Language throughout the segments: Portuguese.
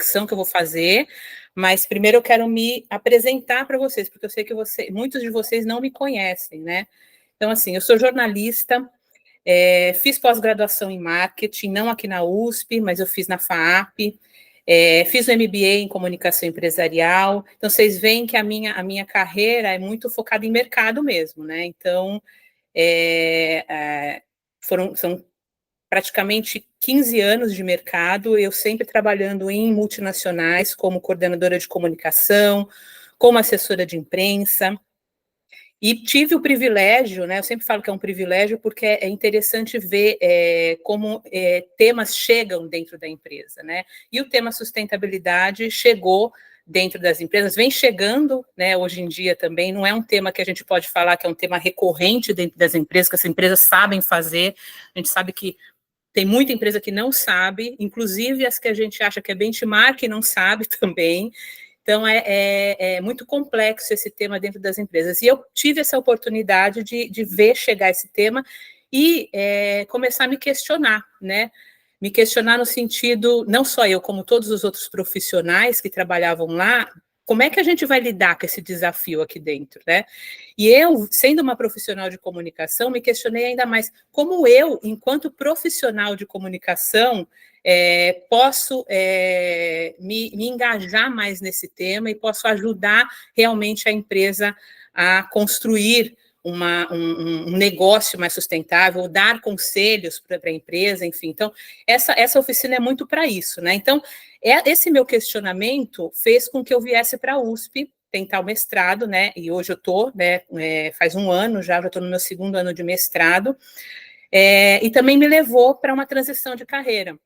reflexão que eu vou fazer, mas primeiro eu quero me apresentar para vocês, porque eu sei que muitos de vocês não me conhecem, né? Então, assim, eu sou jornalista, fiz pós-graduação em marketing, não aqui na USP, mas eu fiz na FAAP, fiz o MBA em comunicação empresarial, então vocês veem que a minha carreira é muito focada em mercado mesmo, né? Então, são praticamente 15 anos de mercado, eu sempre trabalhando em multinacionais, como coordenadora de comunicação, como assessora de imprensa, e tive o privilégio, né, eu sempre falo que é um privilégio, porque é interessante ver como temas chegam dentro da empresa, né, e o tema sustentabilidade chegou dentro das empresas, vem chegando, né, hoje em dia também, não é um tema que a gente pode falar que é um tema recorrente dentro das empresas, que as empresas sabem fazer, a gente sabe que tem muita empresa que não sabe, inclusive as que a gente acha que é benchmark não sabe também. Então, é muito complexo esse tema dentro das empresas. E eu tive essa oportunidade de ver chegar esse tema e começar a me questionar, né? Me questionar no sentido, não só eu, como todos os outros profissionais que trabalhavam lá, como é que a gente vai lidar com esse desafio aqui dentro, né? E eu, sendo uma profissional de comunicação, me questionei ainda mais como eu, enquanto profissional de comunicação, posso me engajar mais nesse tema e posso ajudar realmente a empresa a construir um negócio mais sustentável, dar conselhos para a empresa, enfim. Então, essa oficina é muito para isso, né? Então, esse meu questionamento fez com que eu viesse para a USP tentar o mestrado, né? E hoje eu estou, né? Faz um ano já estou no meu segundo ano de mestrado, e também me levou para uma transição de carreira.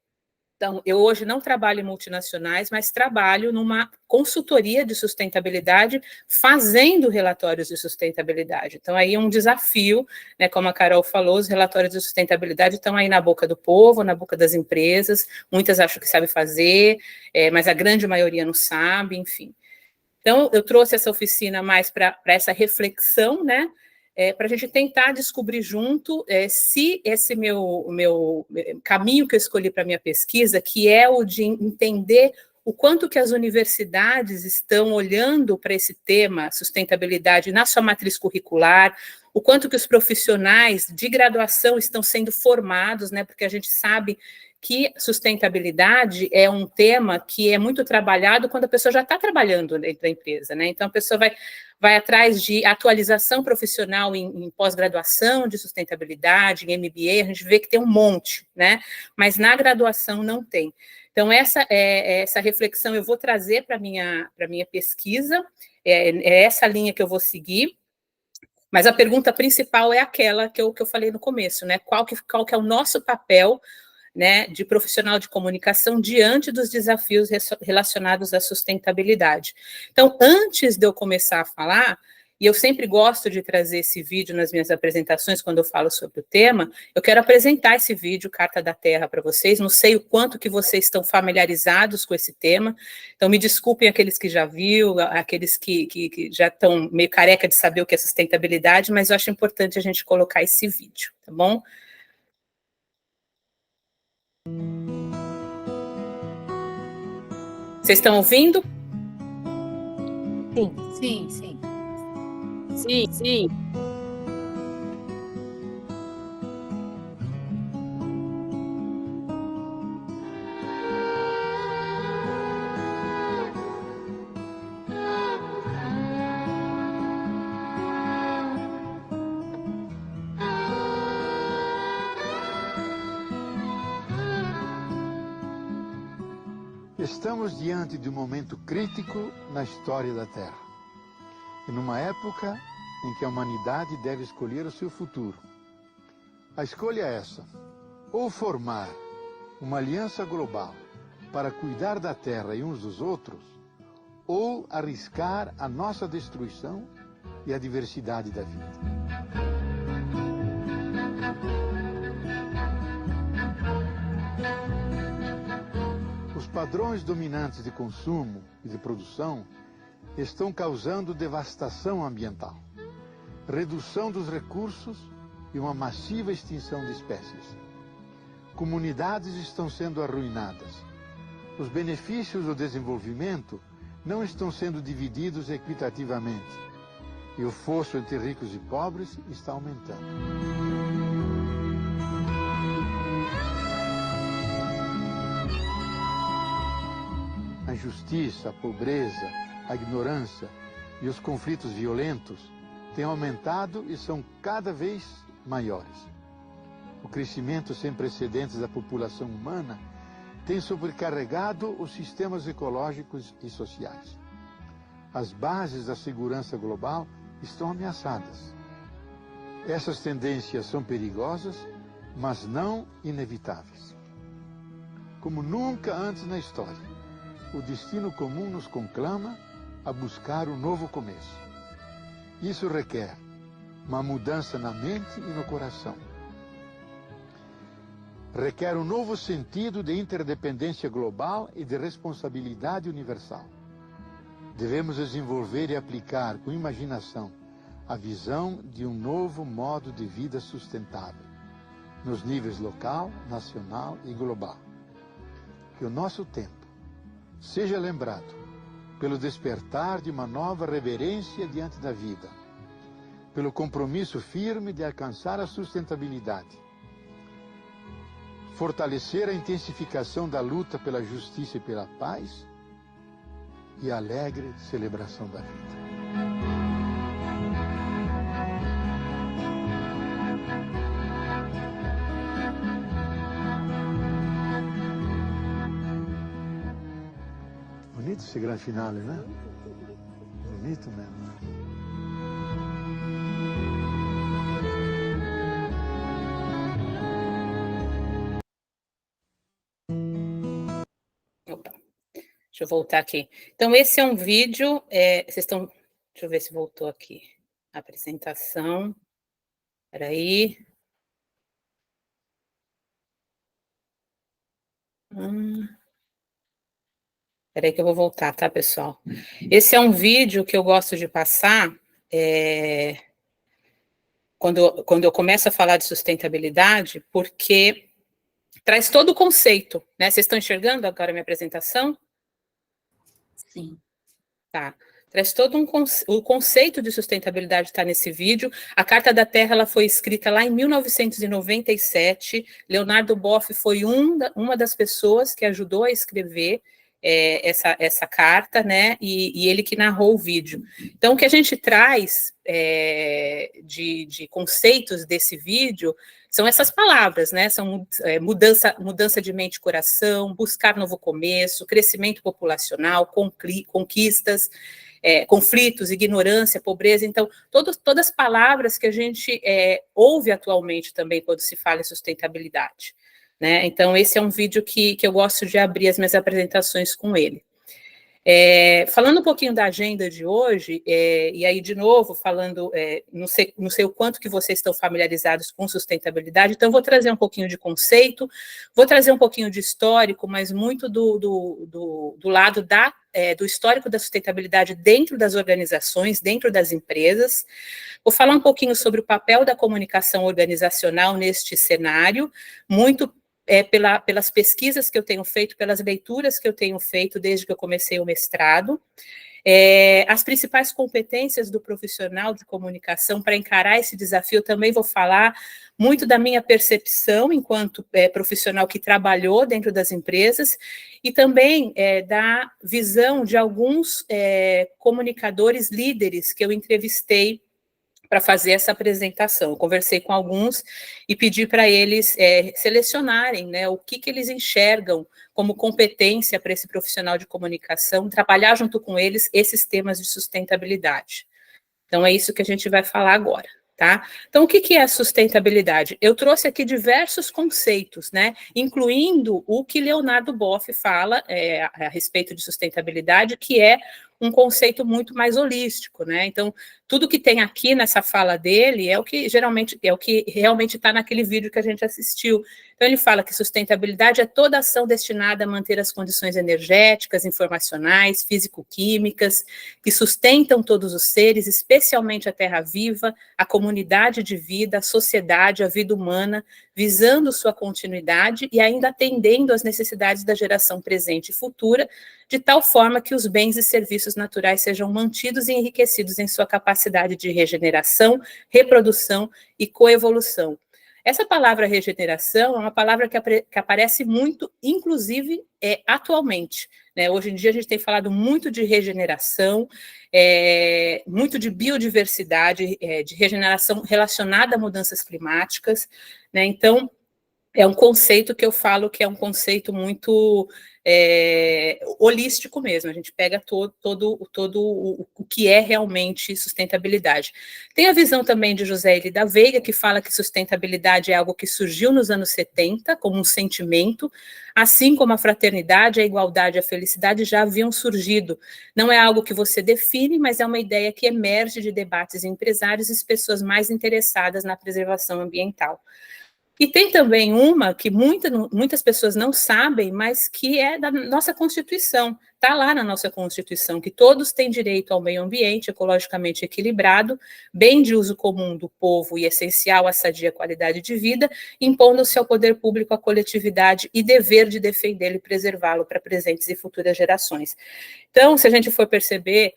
Então, eu hoje não trabalho em multinacionais, mas trabalho numa consultoria de sustentabilidade, fazendo relatórios de sustentabilidade. Então, aí é um desafio, né, como a Carol falou, os relatórios de sustentabilidade estão aí na boca do povo, na boca das empresas, muitas acham que sabem fazer, mas a grande maioria não sabe, enfim. Então, eu trouxe essa oficina mais para essa reflexão, né, para a gente tentar descobrir junto se esse meu caminho que eu escolhi para a minha pesquisa, que é o de entender o quanto que as universidades estão olhando para esse tema, sustentabilidade, na sua matriz curricular, o quanto que os profissionais de graduação estão sendo formados, né, porque a gente sabe que sustentabilidade é um tema que é muito trabalhado quando a pessoa já está trabalhando dentro da empresa, né? Então, a pessoa vai atrás de atualização profissional em pós-graduação de sustentabilidade, em MBA, a gente vê que tem um monte, né? Mas na graduação não tem. Então, essa reflexão eu vou trazer para a minha pesquisa, é essa linha que eu vou seguir, mas a pergunta principal é aquela que eu falei no começo, né? Qual que é o nosso papel, né, de profissional de comunicação diante dos desafios relacionados à sustentabilidade. Então, antes de eu começar a falar, e eu sempre gosto de trazer esse vídeo nas minhas apresentações quando eu falo sobre o tema, eu quero apresentar esse vídeo, Carta da Terra, para vocês. Não sei o quanto que vocês estão familiarizados com esse tema, então me desculpem aqueles que já viram, aqueles que já estão meio careca de saber o que é sustentabilidade, mas eu acho importante a gente colocar esse vídeo, tá bom? Vocês estão ouvindo? Sim, sim, sim. Sim, sim. Estamos diante de um momento crítico na história da Terra. E numa época em que a humanidade deve escolher o seu futuro. A escolha é essa: ou formar uma aliança global para cuidar da Terra e uns dos outros, ou arriscar a nossa destruição e a diversidade da vida. Os padrões dominantes de consumo e de produção estão causando devastação ambiental, redução dos recursos e uma massiva extinção de espécies. Comunidades estão sendo arruinadas. os benefícios do desenvolvimento não estão sendo divididos equitativamente e o fosso entre ricos e pobres está aumentando. A injustiça, a pobreza, a ignorância e os conflitos violentos têm aumentado e são cada vez maiores. O crescimento sem precedentes da população humana tem sobrecarregado os sistemas ecológicos e sociais. As bases da segurança global estão ameaçadas. Essas tendências são perigosas, mas não inevitáveis. Como nunca antes na história, o destino comum nos conclama a buscar um novo começo. Isso requer uma mudança na mente e no coração. Requer um novo sentido de interdependência global e de responsabilidade universal. Devemos desenvolver e aplicar com imaginação a visão de um novo modo de vida sustentável, nos níveis local, nacional e global. Que o nosso tempo seja lembrado pelo despertar de uma nova reverência diante da vida, pelo compromisso firme de alcançar a sustentabilidade, fortalecer a intensificação da luta pela justiça e pela paz e a alegre celebração da vida. Bonito esse grande finale, né? Bonito mesmo. Opa, deixa eu voltar aqui. Então, esse é um vídeo, vocês estão... Deixa eu ver se voltou aqui. A apresentação. Espera aí. Espera aí que eu vou voltar, tá, pessoal? Esse é um vídeo que eu gosto de passar quando eu começo a falar de sustentabilidade, porque traz todo o conceito, né? Vocês estão enxergando agora a minha apresentação? Sim. Tá. Traz todo o conceito de sustentabilidade está nesse vídeo. A Carta da Terra ela foi escrita lá em 1997. Leonardo Boff foi uma das pessoas que ajudou a escrever essa carta, né? E ele que narrou o vídeo. Então, o que a gente traz de conceitos desse vídeo são essas palavras, né? São mudança de mente e coração, buscar novo começo, crescimento populacional, conquistas, conflitos, ignorância, pobreza. Então, todas as palavras que a gente ouve atualmente também quando se fala em sustentabilidade, né? Então, esse é um vídeo que eu gosto de abrir as minhas apresentações com ele. Falando um pouquinho da agenda de hoje, e aí, de novo, falando, não sei o quanto que vocês estão familiarizados com sustentabilidade, então vou trazer um pouquinho de conceito, vou trazer um pouquinho de histórico, mas muito do lado do histórico da sustentabilidade dentro das organizações, dentro das empresas. Vou falar um pouquinho sobre o papel da comunicação organizacional neste cenário, muito pelas pesquisas que eu tenho feito, pelas leituras que eu tenho feito desde que eu comecei o mestrado, as principais competências do profissional de comunicação para encarar esse desafio. Eu também vou falar muito da minha percepção enquanto profissional que trabalhou dentro das empresas e também da visão de alguns comunicadores líderes que eu entrevistei para fazer essa apresentação. Eu conversei com alguns e pedi para eles selecionarem, né, o que eles enxergam como competência para esse profissional de comunicação, trabalhar junto com eles esses temas de sustentabilidade. Então, é isso que a gente vai falar agora, tá? Então, o que é a sustentabilidade? Eu trouxe aqui diversos conceitos, né, incluindo o que Leonardo Boff fala a respeito de sustentabilidade, que é um conceito muito mais holístico, né? Então, tudo que tem aqui nessa fala dele é o que realmente está naquele vídeo que a gente assistiu. Então, ele fala que sustentabilidade é toda ação destinada a manter as condições energéticas, informacionais, físico-químicas, que sustentam todos os seres, especialmente a terra viva, a comunidade de vida, a sociedade, a vida humana, visando sua continuidade e ainda atendendo às necessidades da geração presente e futura, de tal forma que os bens e serviços naturais sejam mantidos e enriquecidos em sua capacidade de regeneração, reprodução e coevolução. Essa palavra regeneração é uma palavra que aparece muito, inclusive, atualmente. Né? Hoje em dia a gente tem falado muito de regeneração, muito de biodiversidade, de regeneração relacionada a mudanças climáticas. Né? Então, é um conceito que eu falo que é um conceito muito holístico mesmo, a gente pega todo o que é realmente sustentabilidade. Tem a visão também de José Eli da Veiga, que fala que sustentabilidade é algo que surgiu nos anos 70, como um sentimento, assim como a fraternidade, a igualdade e a felicidade já haviam surgido. Não é algo que você define, mas é uma ideia que emerge de debates empresários e pessoas mais interessadas na preservação ambiental. E tem também uma que muitas pessoas não sabem, mas que é da nossa Constituição, está lá na nossa Constituição, que todos têm direito ao meio ambiente ecologicamente equilibrado, bem de uso comum do povo e essencial à sadia qualidade de vida, impondo-se ao poder público a coletividade e dever de defendê-lo e preservá-lo para presentes e futuras gerações. Então, se a gente for perceber,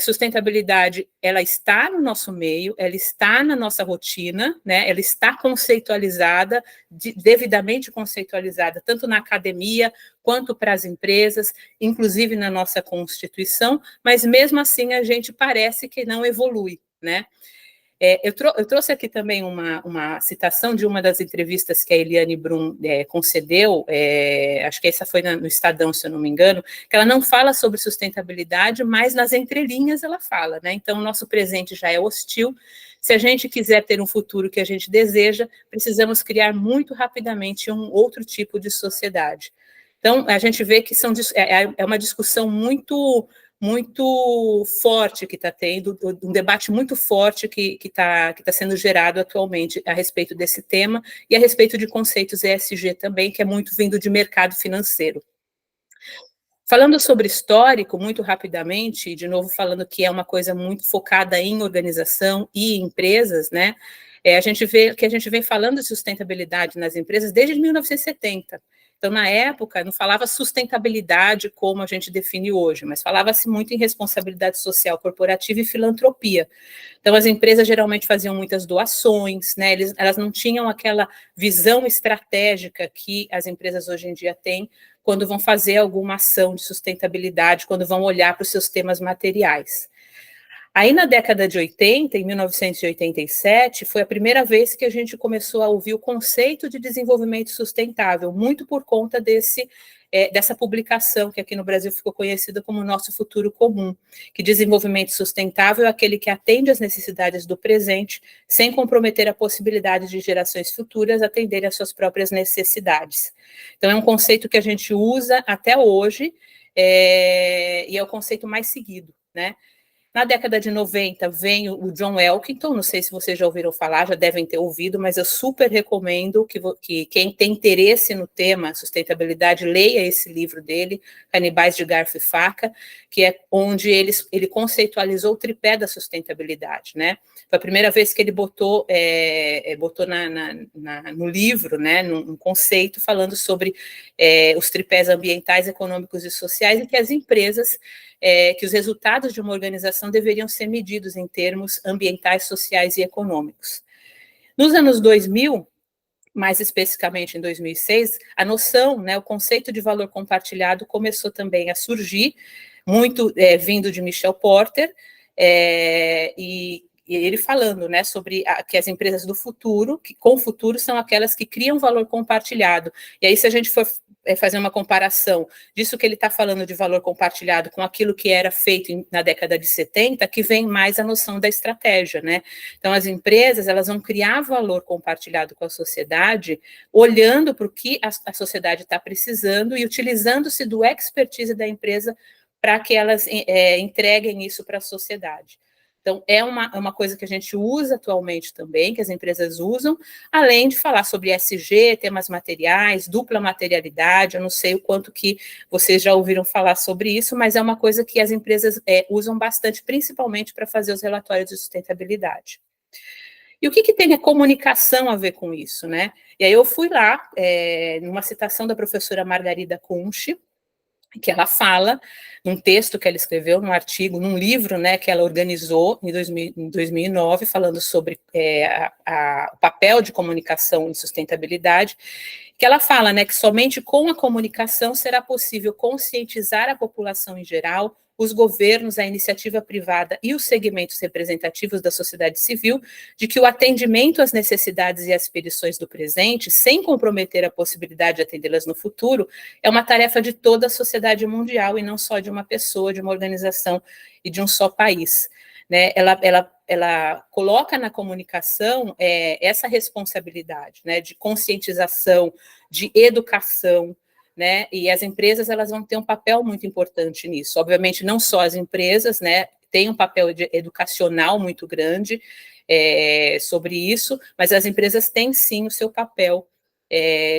sustentabilidade, ela está no nosso meio, ela está na nossa rotina, né? Ela está conceitualizada, devidamente conceitualizada, tanto na academia, quanto para as empresas, inclusive na nossa Constituição, mas mesmo assim a gente parece que não evolui, né? Eu trouxe aqui também uma citação de uma das entrevistas que a Eliane Brum concedeu, acho que essa foi no Estadão, se eu não me engano, que ela não fala sobre sustentabilidade, mas nas entrelinhas ela fala, né? Então, o nosso presente já é hostil. Se a gente quiser ter um futuro que a gente deseja, precisamos criar muito rapidamente um outro tipo de sociedade. Então, a gente vê que é uma discussão muito forte que está tendo, um debate muito forte que está sendo gerado atualmente a respeito desse tema e a respeito de conceitos ESG também, que é muito vindo de mercado financeiro. Falando sobre histórico, muito rapidamente, e de novo falando que é uma coisa muito focada em organização e empresas, né? A gente vem falando de sustentabilidade nas empresas desde 1970. Então, na época, não falava sustentabilidade como a gente define hoje, mas falava-se muito em responsabilidade social corporativa e filantropia. Então, as empresas geralmente faziam muitas doações, né? Elas não tinham aquela visão estratégica que as empresas hoje em dia têm quando vão fazer alguma ação de sustentabilidade, quando vão olhar para os seus temas materiais. Aí, na década de 80, em 1987, foi a primeira vez que a gente começou a ouvir o conceito de desenvolvimento sustentável, muito por conta dessa publicação, que aqui no Brasil ficou conhecida como Nosso Futuro Comum, que desenvolvimento sustentável é aquele que atende às necessidades do presente, sem comprometer a possibilidade de gerações futuras atenderem às suas próprias necessidades. Então, é um conceito que a gente usa até hoje, e é o conceito mais seguido, né? Na década de 90 vem o John Elkington, não sei se vocês já ouviram falar, já devem ter ouvido, mas eu super recomendo que quem tem interesse no tema sustentabilidade leia esse livro dele, Canibais de Garfo e Faca, que é onde ele conceitualizou o tripé da sustentabilidade, né? Foi a primeira vez que ele botou no livro, né, num conceito falando sobre os tripés ambientais, econômicos e sociais, e que as empresas, que os resultados de uma organização deveriam ser medidos em termos ambientais, sociais e econômicos. Nos anos 2000, mais especificamente em 2006, a noção, né, o conceito de valor compartilhado começou também a surgir, muito vindo de Michel Porter, e ele falando, né, sobre que as empresas do futuro, que com o futuro, são aquelas que criam valor compartilhado. E aí, se a gente for fazer uma comparação disso que ele está falando de valor compartilhado com aquilo que era feito na década de 70, que vem mais a noção da estratégia, né? Então, as empresas, elas vão criar valor compartilhado com a sociedade, olhando para o que a sociedade está precisando e utilizando-se do expertise da empresa para que elas entreguem isso para a sociedade. Então, é uma coisa que a gente usa atualmente também, que as empresas usam, além de falar sobre ESG, temas materiais, dupla materialidade, eu não sei o quanto que vocês já ouviram falar sobre isso, mas é uma coisa que as empresas usam bastante, principalmente para fazer os relatórios de sustentabilidade. E o que tem a comunicação a ver com isso, né? E aí eu fui lá, numa citação da professora Margarida Kunsch, que ela fala, num texto que ela escreveu, num artigo, num livro, né, que ela organizou em 2009, falando sobre o papel de comunicação em sustentabilidade, que ela fala, né, que somente com a comunicação será possível conscientizar a população em geral, os governos, a iniciativa privada e os segmentos representativos da sociedade civil, de que o atendimento às necessidades e aspirações do presente, sem comprometer a possibilidade de atendê-las no futuro, é uma tarefa de toda a sociedade mundial e não só de uma pessoa, de uma organização e de um só país. Né? Ela coloca na comunicação essa responsabilidade, né, de conscientização, de educação, né, e as empresas elas vão ter um papel muito importante nisso. Obviamente, não só as empresas, né, têm um papel educacional muito grande sobre isso, mas as empresas têm sim o seu papel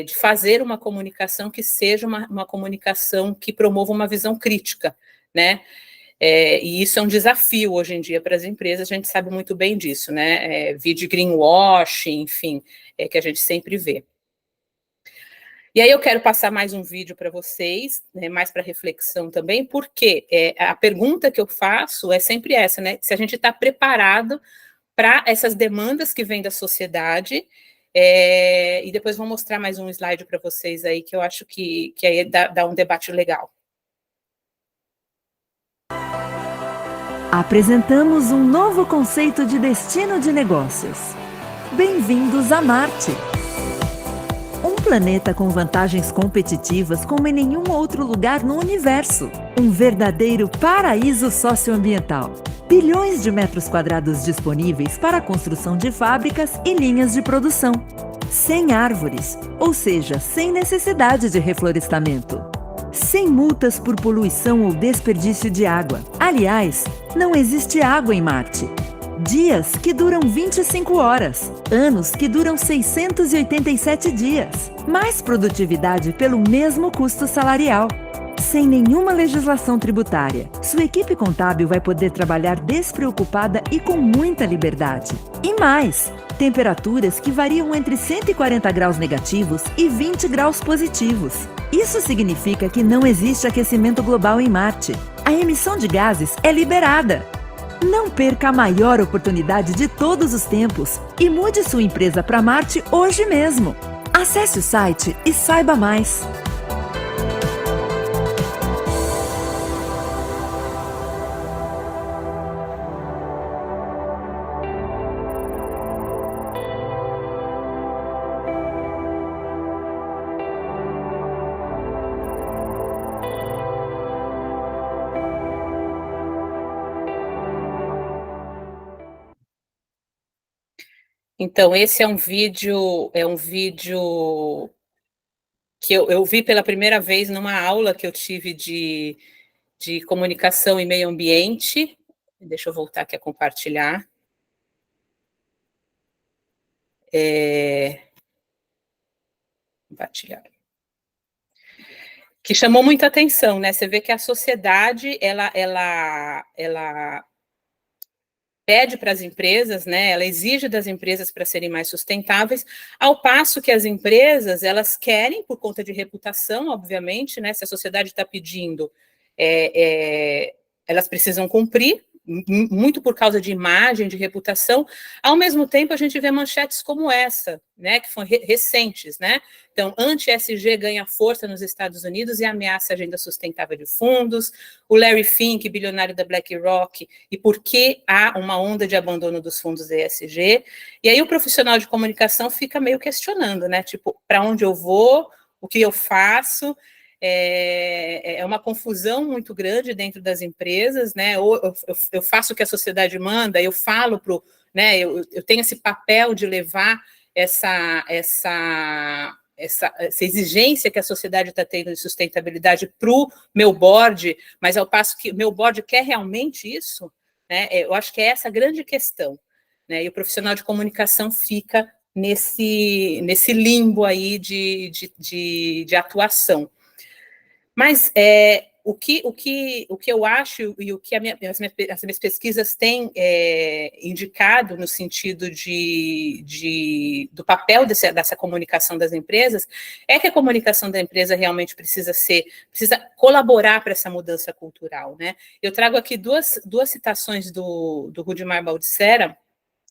de fazer uma comunicação que seja uma comunicação que promova uma visão crítica, né? E isso é um desafio hoje em dia para as empresas, a gente sabe muito bem disso, né? Vídeo greenwashing, enfim, que a gente sempre vê. E aí eu quero passar mais um vídeo para vocês, né, mais para reflexão também, porque a pergunta que eu faço é sempre essa, né? Se a gente está preparado para essas demandas que vêm da sociedade, e depois vou mostrar mais um slide para vocês aí, que eu acho que aí dá um debate legal. Apresentamos um novo conceito de destino de negócios. Bem-vindos a Marte! Um planeta com vantagens competitivas como em nenhum outro lugar no universo. Um verdadeiro paraíso socioambiental. Bilhões de metros quadrados disponíveis para a construção de fábricas e linhas de produção. Sem árvores, ou seja, sem necessidade de reflorestamento. Sem multas por poluição ou desperdício de água. Aliás, não existe água em Marte. Dias que duram 25 horas. Anos que duram 687 dias. Mais produtividade pelo mesmo custo salarial. Sem nenhuma legislação tributária. Sua equipe contábil vai poder trabalhar despreocupada e com muita liberdade. E mais, temperaturas que variam entre 140 graus negativos e 20 graus positivos. Isso significa que não existe aquecimento global em Marte. A emissão de gases é liberada. Não perca a maior oportunidade de todos os tempos e mude sua empresa para Marte hoje mesmo. Acesse o site e saiba mais. Então, esse é um vídeo que eu vi pela primeira vez numa aula que eu tive de comunicação e meio ambiente. Deixa eu voltar aqui a compartilhar. Compartilhar. Que chamou muita atenção, né? Você vê que a sociedade, ela pede para as empresas, né, ela exige das empresas para serem mais sustentáveis, ao passo que as empresas, elas querem, por conta de reputação, obviamente, né, se a sociedade está pedindo, elas precisam cumprir, muito por causa de imagem, de reputação. Ao mesmo tempo, a gente vê manchetes como essa, né, que foram recentes, né? Então, anti-ESG ganha força nos Estados Unidos e ameaça a agenda sustentável de fundos. O Larry Fink, bilionário da BlackRock, e por que há uma onda de abandono dos fundos ESG. E aí o profissional de comunicação fica meio questionando, né? Tipo, para onde eu vou? O que eu faço? É uma confusão muito grande dentro das empresas, né? Ou eu faço o que a sociedade manda, eu falo para o, né? Eu tenho esse papel de levar essa exigência que a sociedade está tendo de sustentabilidade para o meu board, mas ao passo que o meu board quer realmente isso, né? Eu acho que é essa a grande questão, né? E o profissional de comunicação fica nesse limbo aí de atuação. Mas o que eu acho e o que as minhas pesquisas têm indicado no sentido do papel dessa comunicação das empresas é que a comunicação da empresa realmente precisa colaborar para essa mudança cultural, né? Eu trago aqui duas citações do Rudimar Baldissera,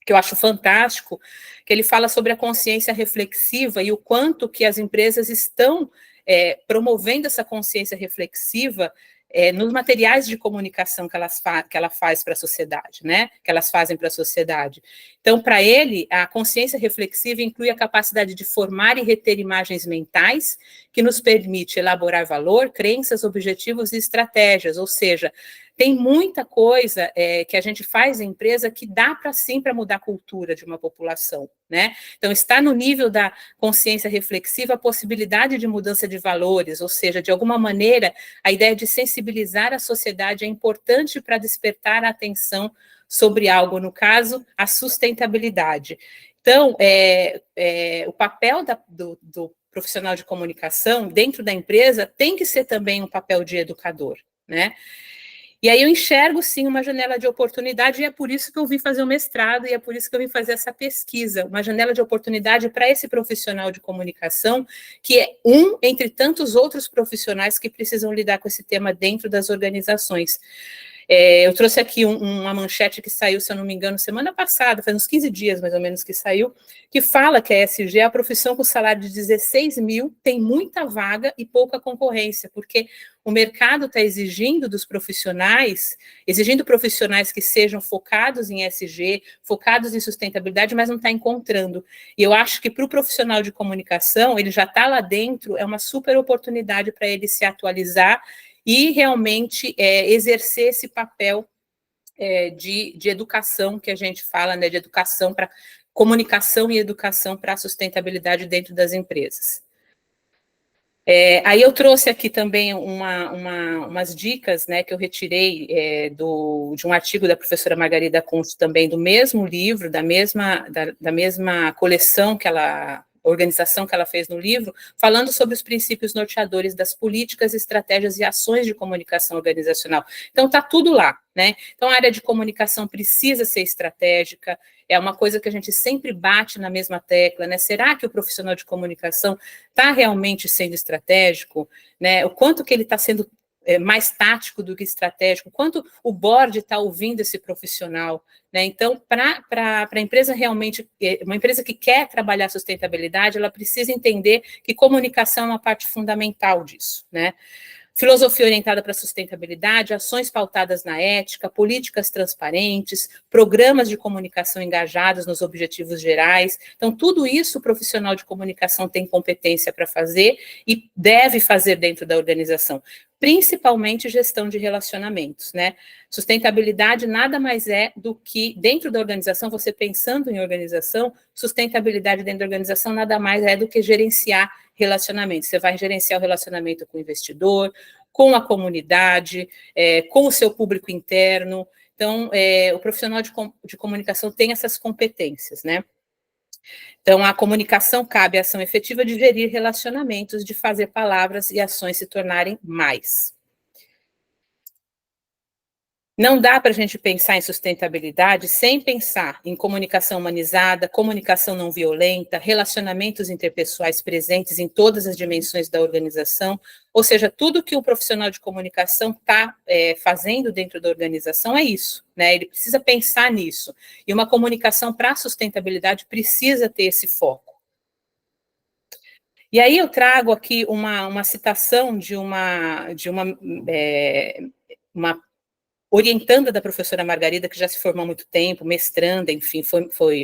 que eu acho fantástico, que ele fala sobre a consciência reflexiva e o quanto que as empresas estão promovendo essa consciência reflexiva nos materiais de comunicação que ela faz para a sociedade, né? Que elas fazem para a sociedade. Então, para ele, a consciência reflexiva inclui a capacidade de formar e reter imagens mentais que nos permite elaborar valor, crenças, objetivos e estratégias, ou seja, tem muita coisa que a gente faz em empresa que dá para mudar a cultura de uma população, né? Então, está no nível da consciência reflexiva a possibilidade de mudança de valores, ou seja, de alguma maneira, a ideia de sensibilizar a sociedade é importante para despertar a atenção sobre algo, no caso, a sustentabilidade. Então, o papel do profissional de comunicação dentro da empresa tem que ser também um papel de educador, né? E aí eu enxergo, sim, uma janela de oportunidade, e é por isso que eu vim fazer o mestrado, e é por isso que eu vim fazer essa pesquisa, uma janela de oportunidade para esse profissional de comunicação, que é um entre tantos outros profissionais que precisam lidar com esse tema dentro das organizações. Eu trouxe aqui uma manchete que saiu, se eu não me engano, semana passada, faz uns 15 dias mais ou menos que saiu, que fala que a ESG é a profissão com salário de 16 mil, tem muita vaga e pouca concorrência, porque o mercado está exigindo profissionais que sejam focados em ESG, focados em sustentabilidade, mas não está encontrando. E eu acho que para o profissional de comunicação, ele já está lá dentro, é uma super oportunidade para ele se atualizar e realmente exercer esse papel de educação que a gente fala, né, de educação para comunicação e educação para a sustentabilidade dentro das empresas. Aí eu trouxe aqui também umas dicas, né, que eu retirei de um artigo da professora Margarida Conte, também do mesmo livro, da mesma coleção organização que ela fez no livro, falando sobre os princípios norteadores das políticas, estratégias e ações de comunicação organizacional. Então, está tudo lá, né? Então, a área de comunicação precisa ser estratégica, é uma coisa que a gente sempre bate na mesma tecla, né? Será que o profissional de comunicação está realmente sendo estratégico, né? O quanto que ele está sendo mais tático do que estratégico, quanto o board está ouvindo esse profissional, né? Então, para a empresa realmente, uma empresa que quer trabalhar sustentabilidade, ela precisa entender que comunicação é uma parte fundamental disso, né? Filosofia orientada para a sustentabilidade, ações pautadas na ética, políticas transparentes, programas de comunicação engajados nos objetivos gerais. Então, tudo isso o profissional de comunicação tem competência para fazer e deve fazer dentro da organização, principalmente gestão de relacionamentos, né? Sustentabilidade nada mais é do que, dentro da organização, você pensando em organização, sustentabilidade dentro da organização nada mais é do que gerenciar relacionamentos. Você vai gerenciar o relacionamento com o investidor, com a comunidade, com o seu público interno. Então, o profissional de comunicação tem essas competências, né? Então, a comunicação cabe à ação efetiva de gerir relacionamentos, de fazer palavras e ações se tornarem mais. Não dá para a gente pensar em sustentabilidade sem pensar em comunicação humanizada, comunicação não violenta, relacionamentos interpessoais presentes em todas as dimensões da organização, ou seja, tudo que um profissional de comunicação está fazendo dentro da organização é isso, né? Ele precisa pensar nisso. E uma comunicação para a sustentabilidade precisa ter esse foco. E aí eu trago aqui uma citação de uma orientanda da professora Margarida, que já se formou há muito tempo, mestranda, enfim,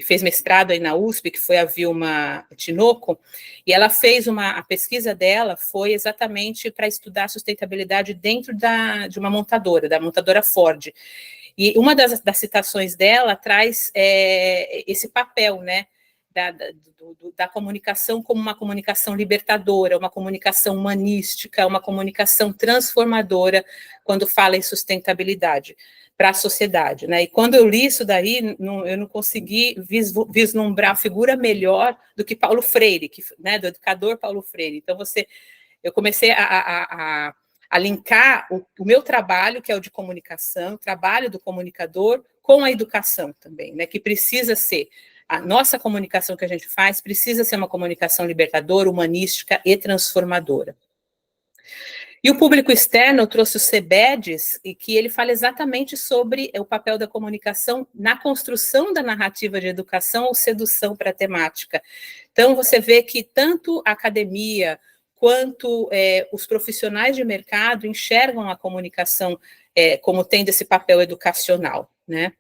fez mestrado aí na USP, que foi a Vilma Tinoco, e ela fez a pesquisa dela foi exatamente para estudar a sustentabilidade dentro de uma montadora, da montadora Ford. E uma das citações dela traz esse papel, né, da comunicação como uma comunicação libertadora, uma comunicação humanística, uma comunicação transformadora, quando fala em sustentabilidade para a sociedade, né? E quando eu li isso daí, eu não consegui vislumbrar a figura melhor do que Paulo Freire, né, do educador Paulo Freire. Então, eu comecei a a linkar o meu trabalho, que é o de comunicação, o trabalho do comunicador, com a educação também, né, que precisa ser, a nossa comunicação que a gente faz precisa ser uma comunicação libertadora, humanística e transformadora. E o público externo, eu trouxe o CEBEDES, e que ele fala exatamente sobre o papel da comunicação na construção da narrativa de educação ou sedução para a temática. Então, você vê que tanto a academia quanto os profissionais de mercado enxergam a comunicação como tendo esse papel educacional, né?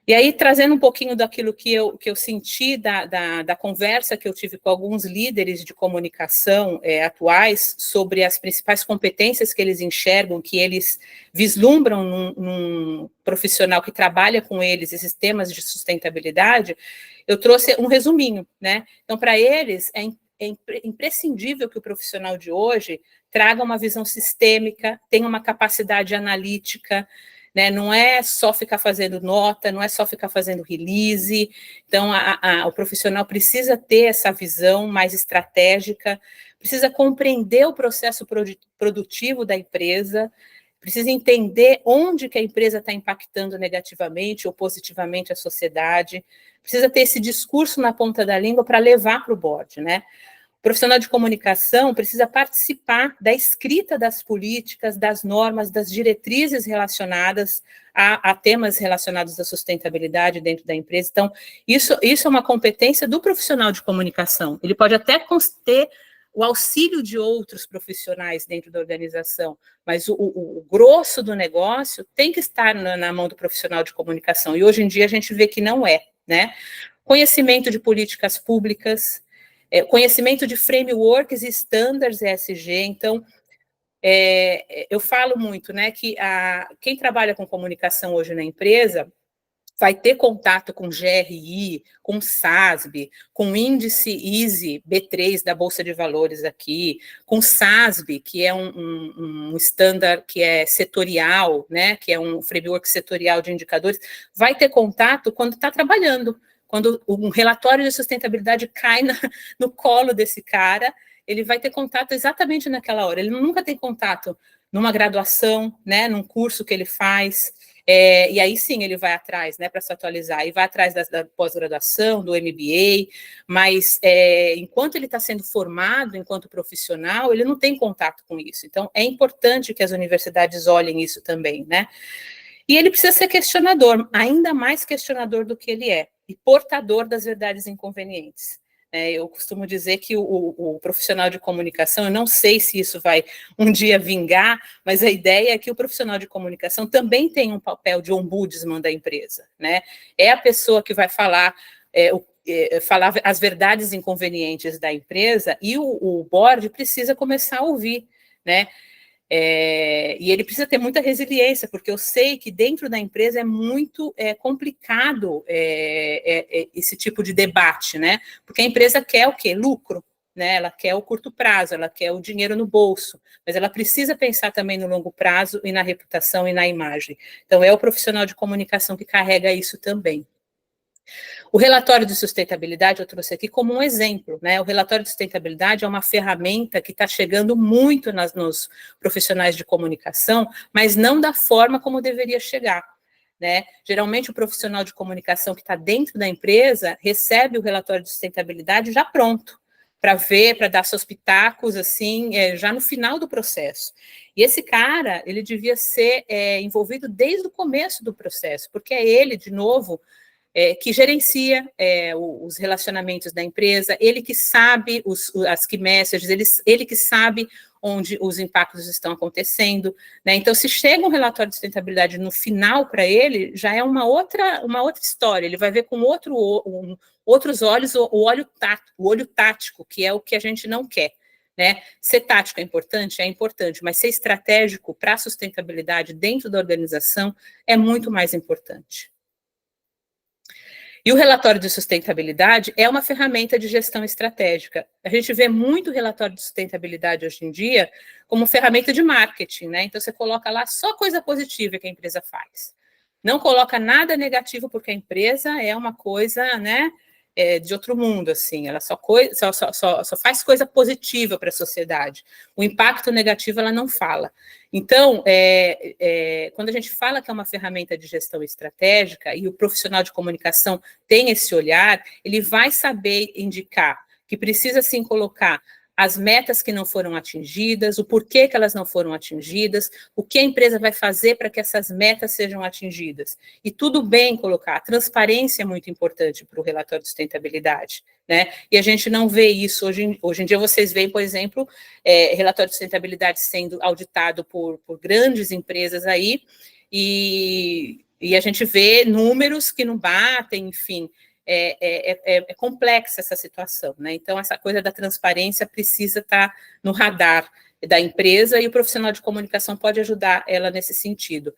E aí, trazendo um pouquinho daquilo que eu senti da conversa que eu tive com alguns líderes de comunicação atuais sobre as principais competências que eles enxergam, que eles vislumbram num profissional que trabalha com eles, esses temas de sustentabilidade, eu trouxe um resuminho, né? Então, para eles, é imprescindível que o profissional de hoje traga uma visão sistêmica, tenha uma capacidade analítica, né, não é só ficar fazendo nota, não é só ficar fazendo release. Então, o profissional precisa ter essa visão mais estratégica, precisa compreender o processo produtivo da empresa, precisa entender onde que a empresa está impactando negativamente ou positivamente a sociedade, precisa ter esse discurso na ponta da língua para levar para o board, né? O profissional de comunicação precisa participar da escrita das políticas, das normas, das diretrizes relacionadas a temas relacionados à sustentabilidade dentro da empresa. Então, isso é uma competência do profissional de comunicação. Ele pode até ter o auxílio de outros profissionais dentro da organização, mas o grosso do negócio tem que estar na mão do profissional de comunicação. E hoje em dia a gente vê que não é, né? Conhecimento de políticas públicas, conhecimento de frameworks e standards ESG. Então, eu falo muito, né, que quem trabalha com comunicação hoje na empresa vai ter contato com GRI, com SASB, com o índice ISE B3 da Bolsa de Valores aqui, com SASB, que é um standard que é setorial, né, que é um framework setorial de indicadores, vai ter contato quando está trabalhando. Quando um relatório de sustentabilidade cai no colo desse cara, ele vai ter contato exatamente naquela hora. Ele nunca tem contato numa graduação, né, num curso que ele faz, e aí sim ele vai atrás, né, para se atualizar, e vai atrás da pós-graduação, do MBA, mas enquanto ele está sendo formado enquanto profissional, ele não tem contato com isso. Então, é importante que as universidades olhem isso também, né? E ele precisa ser questionador, ainda mais questionador do que ele é, e portador das verdades inconvenientes. Eu costumo dizer que o profissional de comunicação, eu não sei se isso vai um dia vingar, mas a ideia é que o profissional de comunicação também tem um papel de ombudsman da empresa, né? É a pessoa que vai falar as verdades inconvenientes da empresa, e o board precisa começar a ouvir, né? E ele precisa ter muita resiliência, porque eu sei que dentro da empresa é muito complicado esse tipo de debate, né? Porque a empresa quer o quê? Lucro, né? Ela quer o curto prazo, ela quer o dinheiro no bolso, mas ela precisa pensar também no longo prazo e na reputação e na imagem. Então, é o profissional de comunicação que carrega isso também. O relatório de sustentabilidade eu trouxe aqui como um exemplo, né? O relatório de sustentabilidade é uma ferramenta que está chegando muito nos profissionais de comunicação, mas não da forma como deveria chegar, né? Geralmente o profissional de comunicação que está dentro da empresa recebe o relatório de sustentabilidade já pronto, para ver, para dar seus pitacos, assim, já no final do processo. E esse cara, ele devia ser envolvido desde o começo do processo, porque é ele, de novo, que gerencia os relacionamentos da empresa, ele que sabe as key messages, ele que sabe onde os impactos estão acontecendo, né? Então, se chega um relatório de sustentabilidade no final para ele, já é uma outra história, ele vai ver com outros olhos o olho tático, que é o que a gente não quer, né? Ser tático é importante, mas ser estratégico para a sustentabilidade dentro da organização é muito mais importante. E o relatório de sustentabilidade é uma ferramenta de gestão estratégica. A gente vê muito relatório de sustentabilidade hoje em dia como ferramenta de marketing, né? Então, você coloca lá só coisa positiva que a empresa faz. Não coloca nada negativo, porque a empresa é uma coisa, né, de outro mundo, assim, ela só faz coisa positiva para a sociedade. O impacto negativo ela não fala. Então, quando a gente fala que é uma ferramenta de gestão estratégica e o profissional de comunicação tem esse olhar, ele vai saber indicar que precisa, sim, colocar as metas que não foram atingidas, o porquê que elas não foram atingidas, o que a empresa vai fazer para que essas metas sejam atingidas. E tudo bem colocar, a transparência é muito importante para o relatório de sustentabilidade, né? E a gente não vê isso, hoje em dia vocês veem, por exemplo, relatório de sustentabilidade sendo auditado por grandes empresas aí, e a gente vê números que não batem, enfim, é complexa essa situação, né? Então, essa coisa da transparência precisa estar no radar da empresa e o profissional de comunicação pode ajudar ela nesse sentido.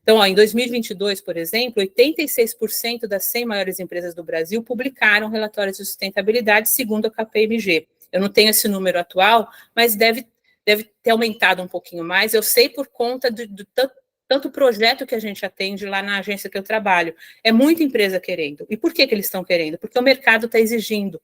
Então, em 2022, por exemplo, 86% das 100 maiores empresas do Brasil publicaram relatórios de sustentabilidade, segundo a KPMG. Eu não tenho esse número atual, mas deve ter aumentado um pouquinho mais. Eu sei por conta do tanto projeto que a gente atende lá na agência que eu trabalho. É muita empresa querendo. E por que eles estão querendo? Porque o mercado está exigindo,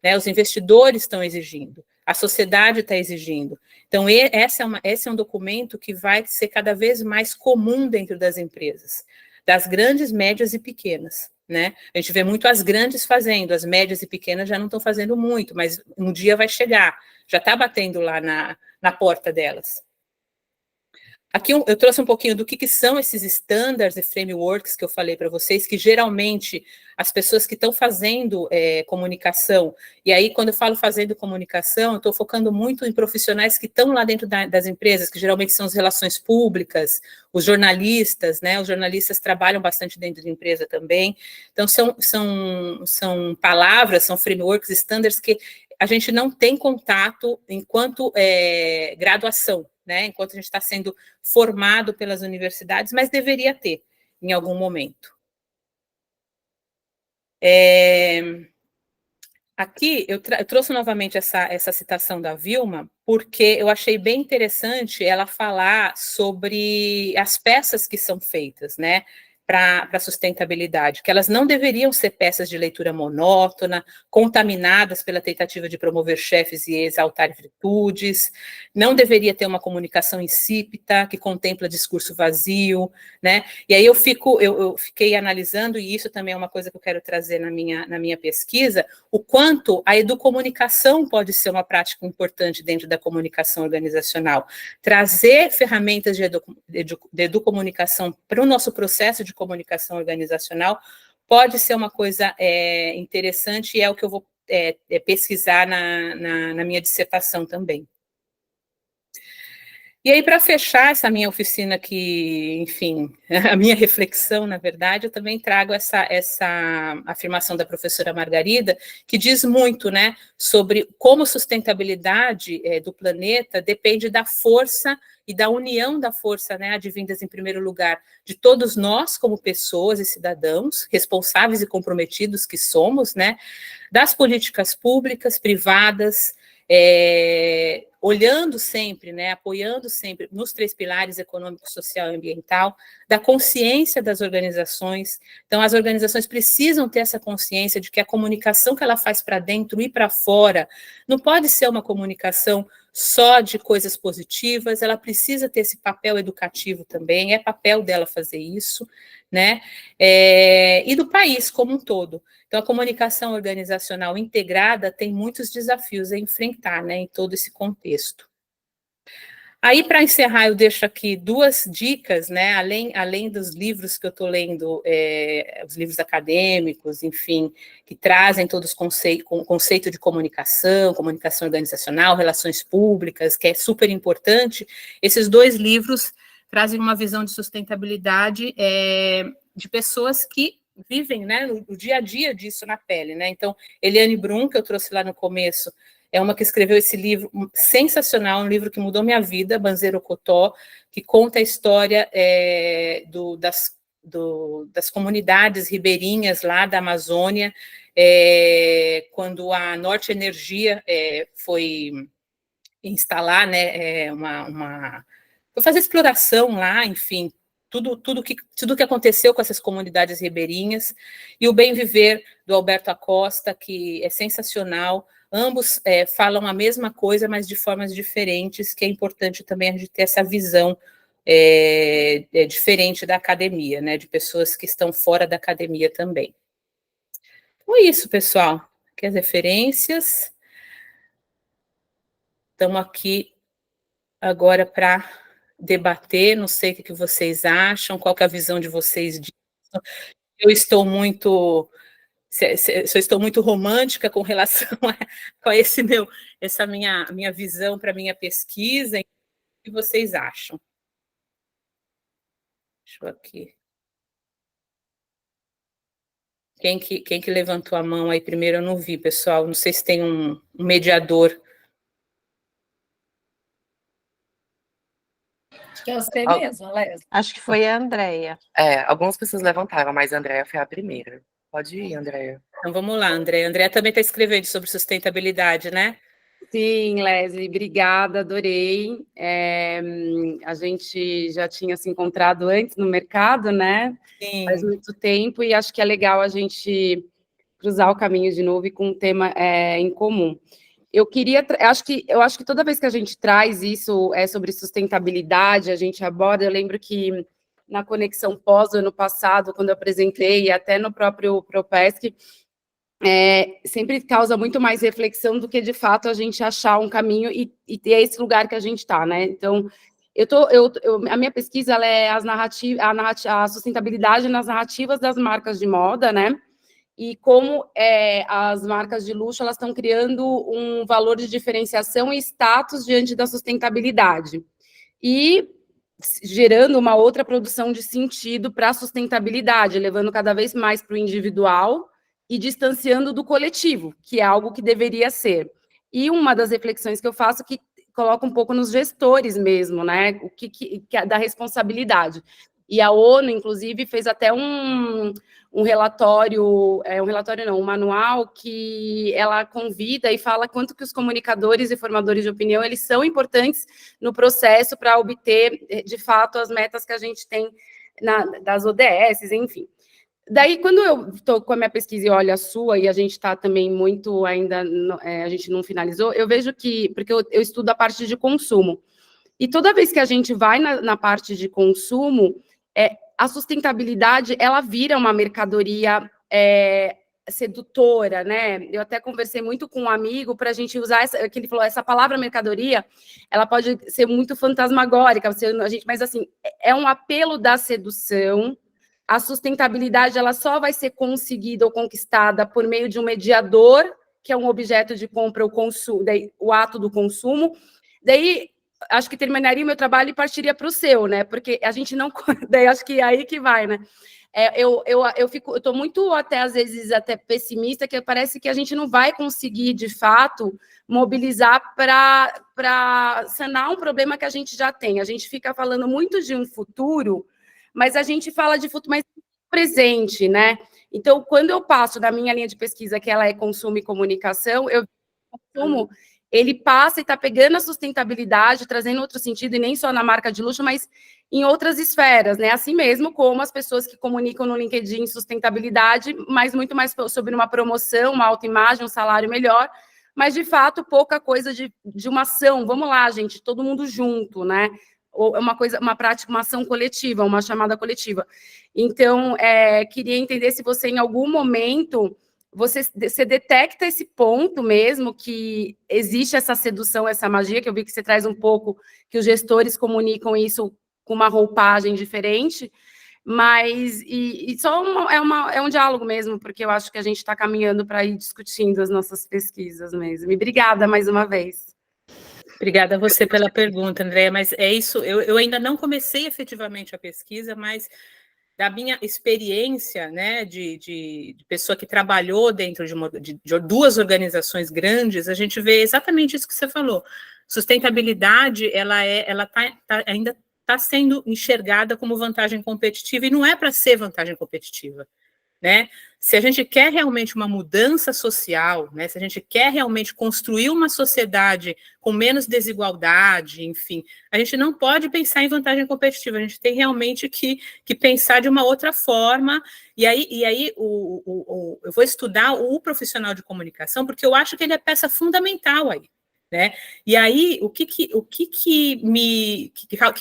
né? Os investidores estão exigindo, a sociedade está exigindo. Então, esse é um documento que vai ser cada vez mais comum dentro das empresas, das grandes, médias e pequenas, né? A gente vê muito as grandes fazendo, as médias e pequenas já não estão fazendo muito, mas um dia vai chegar, já está batendo lá na porta delas. Aqui eu trouxe um pouquinho do que são esses standards e frameworks que eu falei para vocês, que geralmente as pessoas que estão fazendo comunicação, e aí quando eu falo fazendo comunicação, eu estou focando muito em profissionais que estão lá dentro das empresas, que geralmente são as relações públicas, os jornalistas, né? Os jornalistas trabalham bastante dentro de empresa também. Então, são palavras, são frameworks, standards que a gente não tem contato enquanto graduação, né, enquanto a gente está sendo formado pelas universidades, mas deveria ter em algum momento. Aqui eu trouxe novamente essa citação da Vilma, porque eu achei bem interessante ela falar sobre as peças que são feitas, né, para a sustentabilidade, que elas não deveriam ser peças de leitura monótona, contaminadas pela tentativa de promover chefes e exaltar virtudes, não deveria ter uma comunicação insípida, que contempla discurso vazio, né? E aí eu fiquei analisando, e isso também é uma coisa que eu quero trazer na minha pesquisa, o quanto a educomunicação pode ser uma prática importante dentro da comunicação organizacional. Trazer ferramentas de educomunicação para o nosso processo de comunicação organizacional pode ser uma coisa interessante, e é o que eu vou pesquisar na minha dissertação também. E aí, para fechar essa minha oficina aqui, enfim, a minha reflexão, na verdade, eu também trago essa afirmação da professora Margarida, que diz muito, né, sobre como a sustentabilidade do planeta depende da força e da união da força, né, advindas, em primeiro lugar, de todos nós, como pessoas e cidadãos, responsáveis e comprometidos que somos, né, das políticas públicas, privadas, olhando sempre, né, apoiando sempre nos 3 pilares econômico, social e ambiental, da consciência das organizações. Então, as organizações precisam ter essa consciência de que a comunicação que ela faz para dentro e para fora não pode ser uma comunicação só de coisas positivas, ela precisa ter esse papel educativo também, é papel dela fazer isso, né, e do país como um todo. Então, a comunicação organizacional integrada tem muitos desafios a enfrentar, né, em todo esse contexto. Aí, para encerrar, eu deixo aqui 2 dicas, né, além dos livros que eu estou lendo, os livros acadêmicos, enfim, que trazem todos o conceito de comunicação organizacional, relações públicas, que é super importante. Esses 2 livros trazem uma visão de sustentabilidade de pessoas que vivem, né, no dia a dia disso na pele, né? Então, Eliane Brum, que eu trouxe lá no começo, é uma que escreveu esse livro sensacional, um livro que mudou minha vida, Banzeiro Cotó, que conta a história das comunidades ribeirinhas lá da Amazônia, quando a Norte Energia foi instalar, né, foi fazer exploração lá, enfim, tudo que aconteceu com essas comunidades ribeirinhas, e o Bem Viver, do Alberto Acosta, que é sensacional. Ambos falam a mesma coisa, mas de formas diferentes, que é importante também a gente ter essa visão diferente da academia, né, de pessoas que estão fora da academia também. Então é isso, pessoal. Aqui as referências. Estamos aqui agora para debater, não sei o que vocês acham, qual que é a visão de vocês disso. Eu estou muito... Eu estou muito romântica com relação a essa minha visão para a minha pesquisa. O que vocês acham? Deixa eu aqui. Quem que levantou a mão aí primeiro? Eu não vi, pessoal. Não sei se tem um mediador. Acho que é você mesmo, Léo. Acho que foi a Andrea. Algumas pessoas levantaram, mas a Andrea foi a primeira. Pode ir, Andrea. Então vamos lá, Andrea. A Andrea também está escrevendo sobre sustentabilidade, né? Sim, Leslie, obrigada, adorei. A gente já tinha se encontrado antes no mercado, né? Sim. Faz muito tempo, e acho que é legal a gente cruzar o caminho de novo e com um tema em comum. Eu acho que toda vez que a gente traz isso sobre sustentabilidade, a gente aborda. Eu lembro que na Conexão Pós, ano passado, quando eu apresentei, e até no próprio ProPesc, sempre causa muito mais reflexão do que, de fato, a gente achar um caminho e ter esse lugar que a gente está, né? Então, a minha pesquisa ela é a sustentabilidade nas narrativas das marcas de moda, né? E como as marcas de luxo elas estão criando um valor de diferenciação e status diante da sustentabilidade. E gerando uma outra produção de sentido para a sustentabilidade, levando cada vez mais para o individual e distanciando do coletivo, que é algo que deveria ser. E uma das reflexões que eu faço que coloca um pouco nos gestores mesmo, né? O que é da responsabilidade. E a ONU, inclusive, fez até um manual que ela convida e fala quanto que os comunicadores e formadores de opinião, eles são importantes no processo para obter, de fato, as metas que a gente tem das ODS, enfim. Daí, quando eu estou com a minha pesquisa e olho a sua, e a gente está também muito ainda, a gente não finalizou, eu vejo que, porque eu estudo a parte de consumo, e toda vez que a gente vai na parte de consumo, a sustentabilidade, ela vira uma mercadoria sedutora, né? Eu até conversei muito com um amigo para a gente usar que ele falou, essa palavra mercadoria, ela pode ser muito fantasmagórica, mas assim, é um apelo da sedução. A sustentabilidade, ela só vai ser conseguida ou conquistada por meio de um mediador, que é um objeto de compra, o ato do consumo. Daí, acho que terminaria o meu trabalho e partiria para o seu, né? Porque a gente não... Daí, acho que é aí que vai, né? Eu estou muito, às vezes, até pessimista, que parece que a gente não vai conseguir, de fato, mobilizar para sanar um problema que a gente já tem. A gente fica falando muito de um futuro, mas a gente fala de futuro mais presente, né? Então, quando eu passo da minha linha de pesquisa, que ela é consumo e comunicação, eu consumo, ele passa e está pegando a sustentabilidade, trazendo outro sentido, e nem só na marca de luxo, mas em outras esferas, né? Assim mesmo como as pessoas que comunicam no LinkedIn sustentabilidade, mas muito mais sobre uma promoção, uma autoimagem, um salário melhor, mas, de fato, pouca coisa de uma ação. Vamos lá, gente, todo mundo junto, né? Ou uma prática, uma ação coletiva, uma chamada coletiva. Então, queria entender se você, em algum momento, você detecta esse ponto mesmo, que existe essa sedução, essa magia, que eu vi que você traz um pouco, que os gestores comunicam isso com uma roupagem diferente, mas é um diálogo mesmo, porque eu acho que a gente está caminhando para ir discutindo as nossas pesquisas mesmo. E obrigada mais uma vez. Obrigada a você pela pergunta, Andréa, mas é isso, eu ainda não comecei efetivamente a pesquisa, mas da minha experiência, né, de pessoa que trabalhou dentro de duas organizações grandes, a gente vê exatamente isso que você falou. Sustentabilidade, ela ainda está sendo enxergada como vantagem competitiva, e não é para ser vantagem competitiva. né? Se a gente quer realmente uma mudança social, né? Se a gente quer realmente construir uma sociedade com menos desigualdade, enfim, a gente não pode pensar em vantagem competitiva, a gente tem realmente que pensar de uma outra forma. E aí eu vou estudar o profissional de comunicação, porque eu acho que ele é peça fundamental aí, né? E aí, o que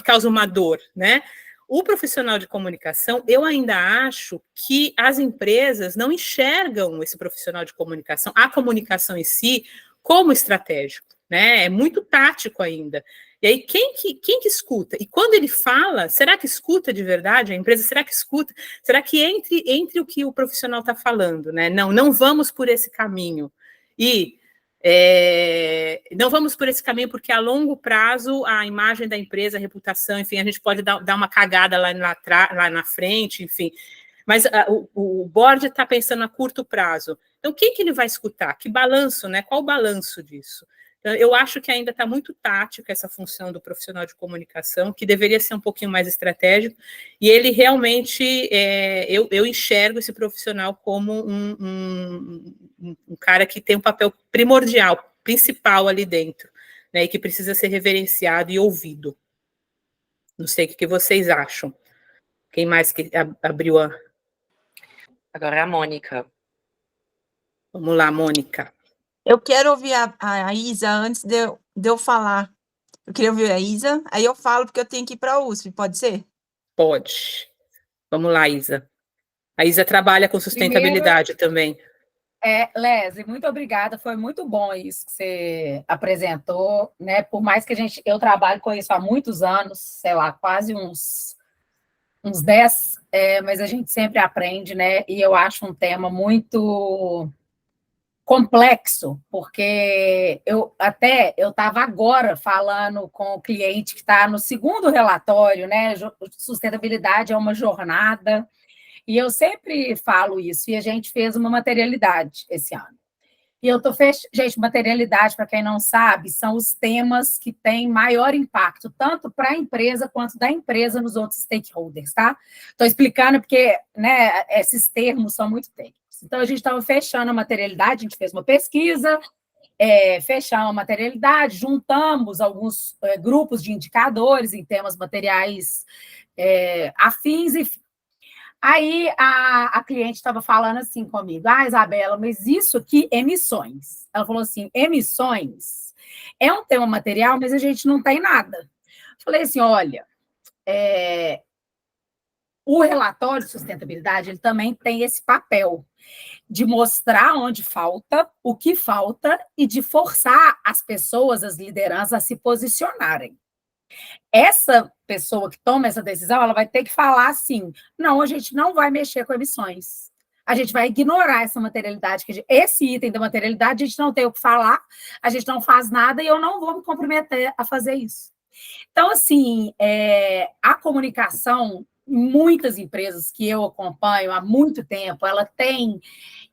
causa uma dor, né? O profissional de comunicação, eu ainda acho que as empresas não enxergam esse profissional de comunicação, a comunicação em si, como estratégico, né? É muito tático ainda. E aí, quem que escuta? E quando ele fala, será que escuta de verdade a empresa? Será que escuta? Será que entre o que o profissional está falando, né? Não vamos por esse caminho. E não vamos por esse caminho porque a longo prazo a imagem da empresa, a reputação, enfim, a gente pode dar uma cagada lá na frente, enfim. Mas o board está pensando a curto prazo. Então, quem que ele vai escutar? Que balanço, né? Qual o balanço disso? Então, eu acho que ainda está muito tática essa função do profissional de comunicação, que deveria ser um pouquinho mais estratégico, e ele realmente, eu enxergo esse profissional como um cara que tem um papel primordial, principal ali dentro, né, e que precisa ser reverenciado e ouvido. Não sei o que vocês acham. Quem mais que abriu a... Agora é a Mônica. Vamos lá, Mônica. Eu quero ouvir a Isa antes de eu falar. Eu queria ouvir a Isa, aí eu falo porque eu tenho que ir para a USP, pode ser? Pode. Vamos lá, Isa. A Isa trabalha com sustentabilidade também. Leslie, muito obrigada, foi muito bom isso que você apresentou, né? Por mais que eu trabalho com isso há muitos anos, sei lá, quase uns 10, mas a gente sempre aprende, né? E eu acho um tema muito complexo, porque eu estava agora falando com o cliente que está no segundo relatório, né? Sustentabilidade é uma jornada, e eu sempre falo isso, e a gente fez uma materialidade esse ano. E eu estou fechando. Gente, materialidade, para quem não sabe, são os temas que têm maior impacto, tanto para a empresa quanto da empresa nos outros stakeholders, tá? Estou explicando porque, né, esses termos são muito técnicos. Então, a gente estava fechando a materialidade, a gente fez uma pesquisa, fechamos a materialidade, juntamos alguns grupos de indicadores em temas materiais afins, e aí a cliente estava falando assim comigo, Isabela, mas isso aqui, emissões. Ela falou assim, emissões é um tema material, mas a gente não tem nada. Falei assim, olha, o relatório de sustentabilidade, ele também tem esse papel de mostrar onde falta, o que falta, e de forçar as pessoas, as lideranças, a se posicionarem. Essa pessoa que toma essa decisão, ela vai ter que falar assim, não, a gente não vai mexer com emissões. A gente vai ignorar essa materialidade, esse item da materialidade, a gente não tem o que falar, a gente não faz nada e eu não vou me comprometer a fazer isso. Então, assim, a comunicação, muitas empresas que eu acompanho há muito tempo, ela tem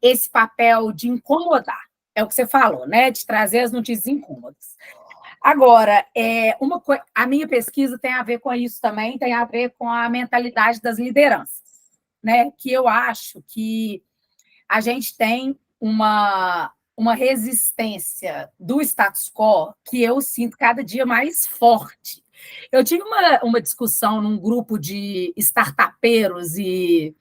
esse papel de incomodar. É o que você falou, né? De trazer as notícias incômodas. Agora, a minha pesquisa tem a ver com isso também, tem a ver com a mentalidade das lideranças, né? Que eu acho que a gente tem uma resistência do status quo que eu sinto cada dia mais forte. Eu tive uma discussão num grupo de startupeiros e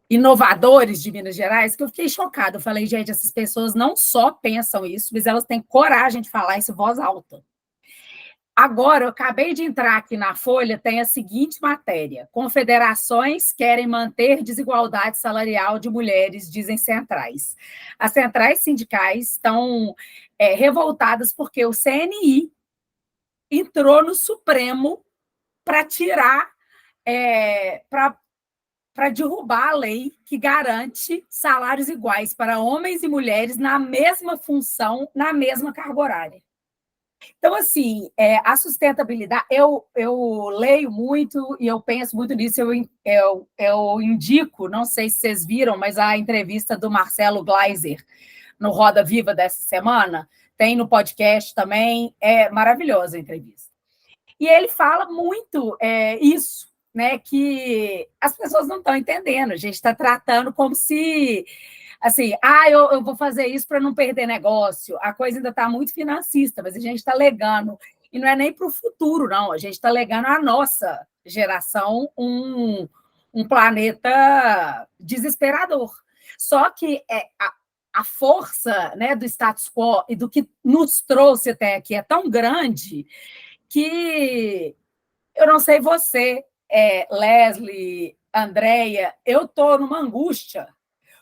inovadores de Minas Gerais, que eu fiquei chocada. Eu falei, gente, essas pessoas não só pensam isso, mas elas têm coragem de falar isso em voz alta. Agora, eu acabei de entrar aqui na Folha, tem a seguinte matéria: confederações querem manter desigualdade salarial de mulheres, dizem centrais. As centrais sindicais estão revoltadas porque o CNI entrou no Supremo para tirar, para derrubar a lei que garante salários iguais para homens e mulheres na mesma função, na mesma carga horária. Então, assim, a sustentabilidade, eu leio muito e eu penso muito nisso, eu indico, não sei se vocês viram, mas a entrevista do Marcelo Gleiser no Roda Viva dessa semana, tem no podcast também, é maravilhosa a entrevista. E ele fala muito isso, né, que as pessoas não estão entendendo. A gente está tratando como se, assim, eu vou fazer isso para não perder negócio. A coisa ainda está muito financista, mas a gente está legando, e não é nem para o futuro, não, a gente está legando à nossa geração um planeta desesperador. Só que a força, né, do status quo e do que nos trouxe até aqui é tão grande que eu não sei você, Leslie, Andréia, eu estou numa angústia,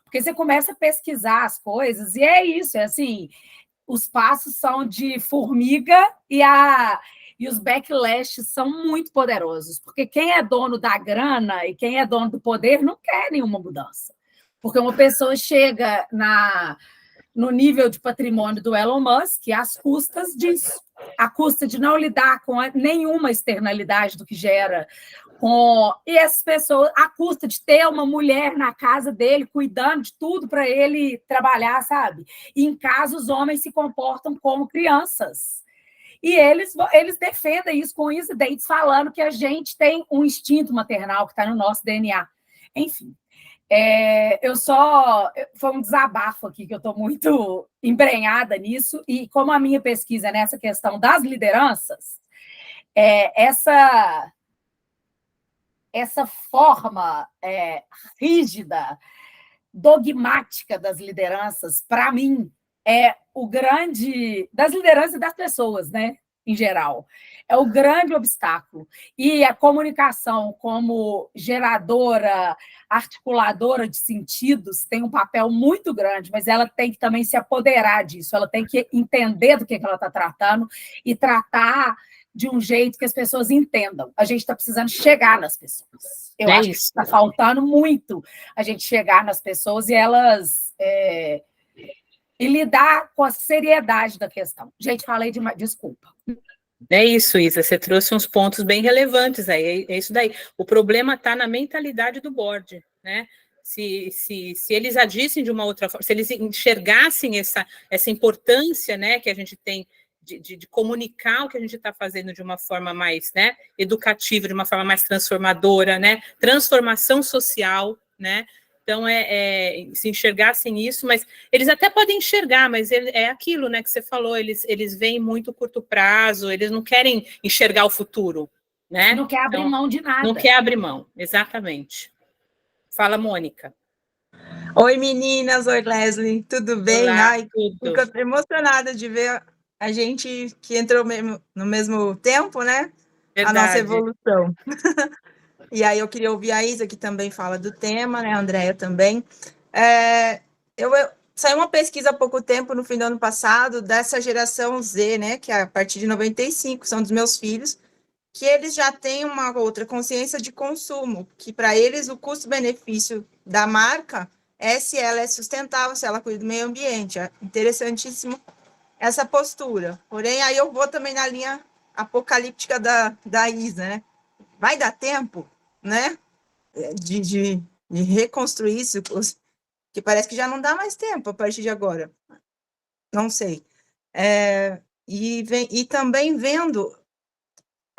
porque você começa a pesquisar as coisas, e é isso, é assim, os passos são de formiga e os backlashes são muito poderosos, porque quem é dono da grana e quem é dono do poder não quer nenhuma mudança. Porque uma pessoa chega no nível de patrimônio do Elon Musk às custas disso, à custa de não lidar com nenhuma externalidade do que gera, e essas pessoas, à custa de ter uma mulher na casa dele, cuidando de tudo para ele trabalhar, sabe? E em casa os homens se comportam como crianças. E eles defendem isso com isso e dentes, falando que a gente tem um instinto maternal que está no nosso DNA. Enfim, foi um desabafo aqui, que eu estou muito embrenhada nisso, e como a minha pesquisa é nessa questão das lideranças, essa forma rígida, dogmática das lideranças, para mim, é o grande... das lideranças e das pessoas, né, em geral. É o grande obstáculo. E a comunicação, como geradora, articuladora de sentidos, tem um papel muito grande, mas ela tem que também se apoderar disso, ela tem que entender do que ela está tratando e tratar de um jeito que as pessoas entendam. A gente está precisando chegar nas pessoas. Eu acho que está faltando muito a gente chegar nas pessoas e elas... e lidar com a seriedade da questão. Gente, falei demais, desculpa. É isso, Isa, você trouxe uns pontos bem relevantes aí, é isso daí. O problema está na mentalidade do board, né? Se eles agissem de uma outra forma, se eles enxergassem essa importância, né, que a gente tem de comunicar o que a gente está fazendo de uma forma mais, né, educativa, de uma forma mais transformadora, né, transformação social, né? Então, se enxergassem isso, mas eles até podem enxergar, mas é aquilo, né, que você falou, eles veem muito curto prazo, eles não querem enxergar o futuro, né? Não quer abrir mão de nada. Não quer abrir mão, exatamente. Fala, Mônica. Oi, meninas, oi, Leslie, tudo bem? Olá, Ai, tudo. Fico emocionada de ver a gente que entrou no mesmo tempo, né? Verdade. A nossa evolução. E aí eu queria ouvir a Isa, que também fala do tema, né? A Andréia também. Saiu uma pesquisa há pouco tempo, no fim do ano passado, dessa geração Z, né? Que é a partir de 95, são dos meus filhos, que eles já têm uma outra consciência de consumo, que para eles o custo-benefício da marca é se ela é sustentável, se ela cuida do meio ambiente. É interessantíssimo essa postura. Porém, aí eu vou também na linha apocalíptica da Isa, né? Vai dar tempo, né, de reconstruir isso, que parece que já não dá mais tempo a partir de agora. Não sei. E também vendo,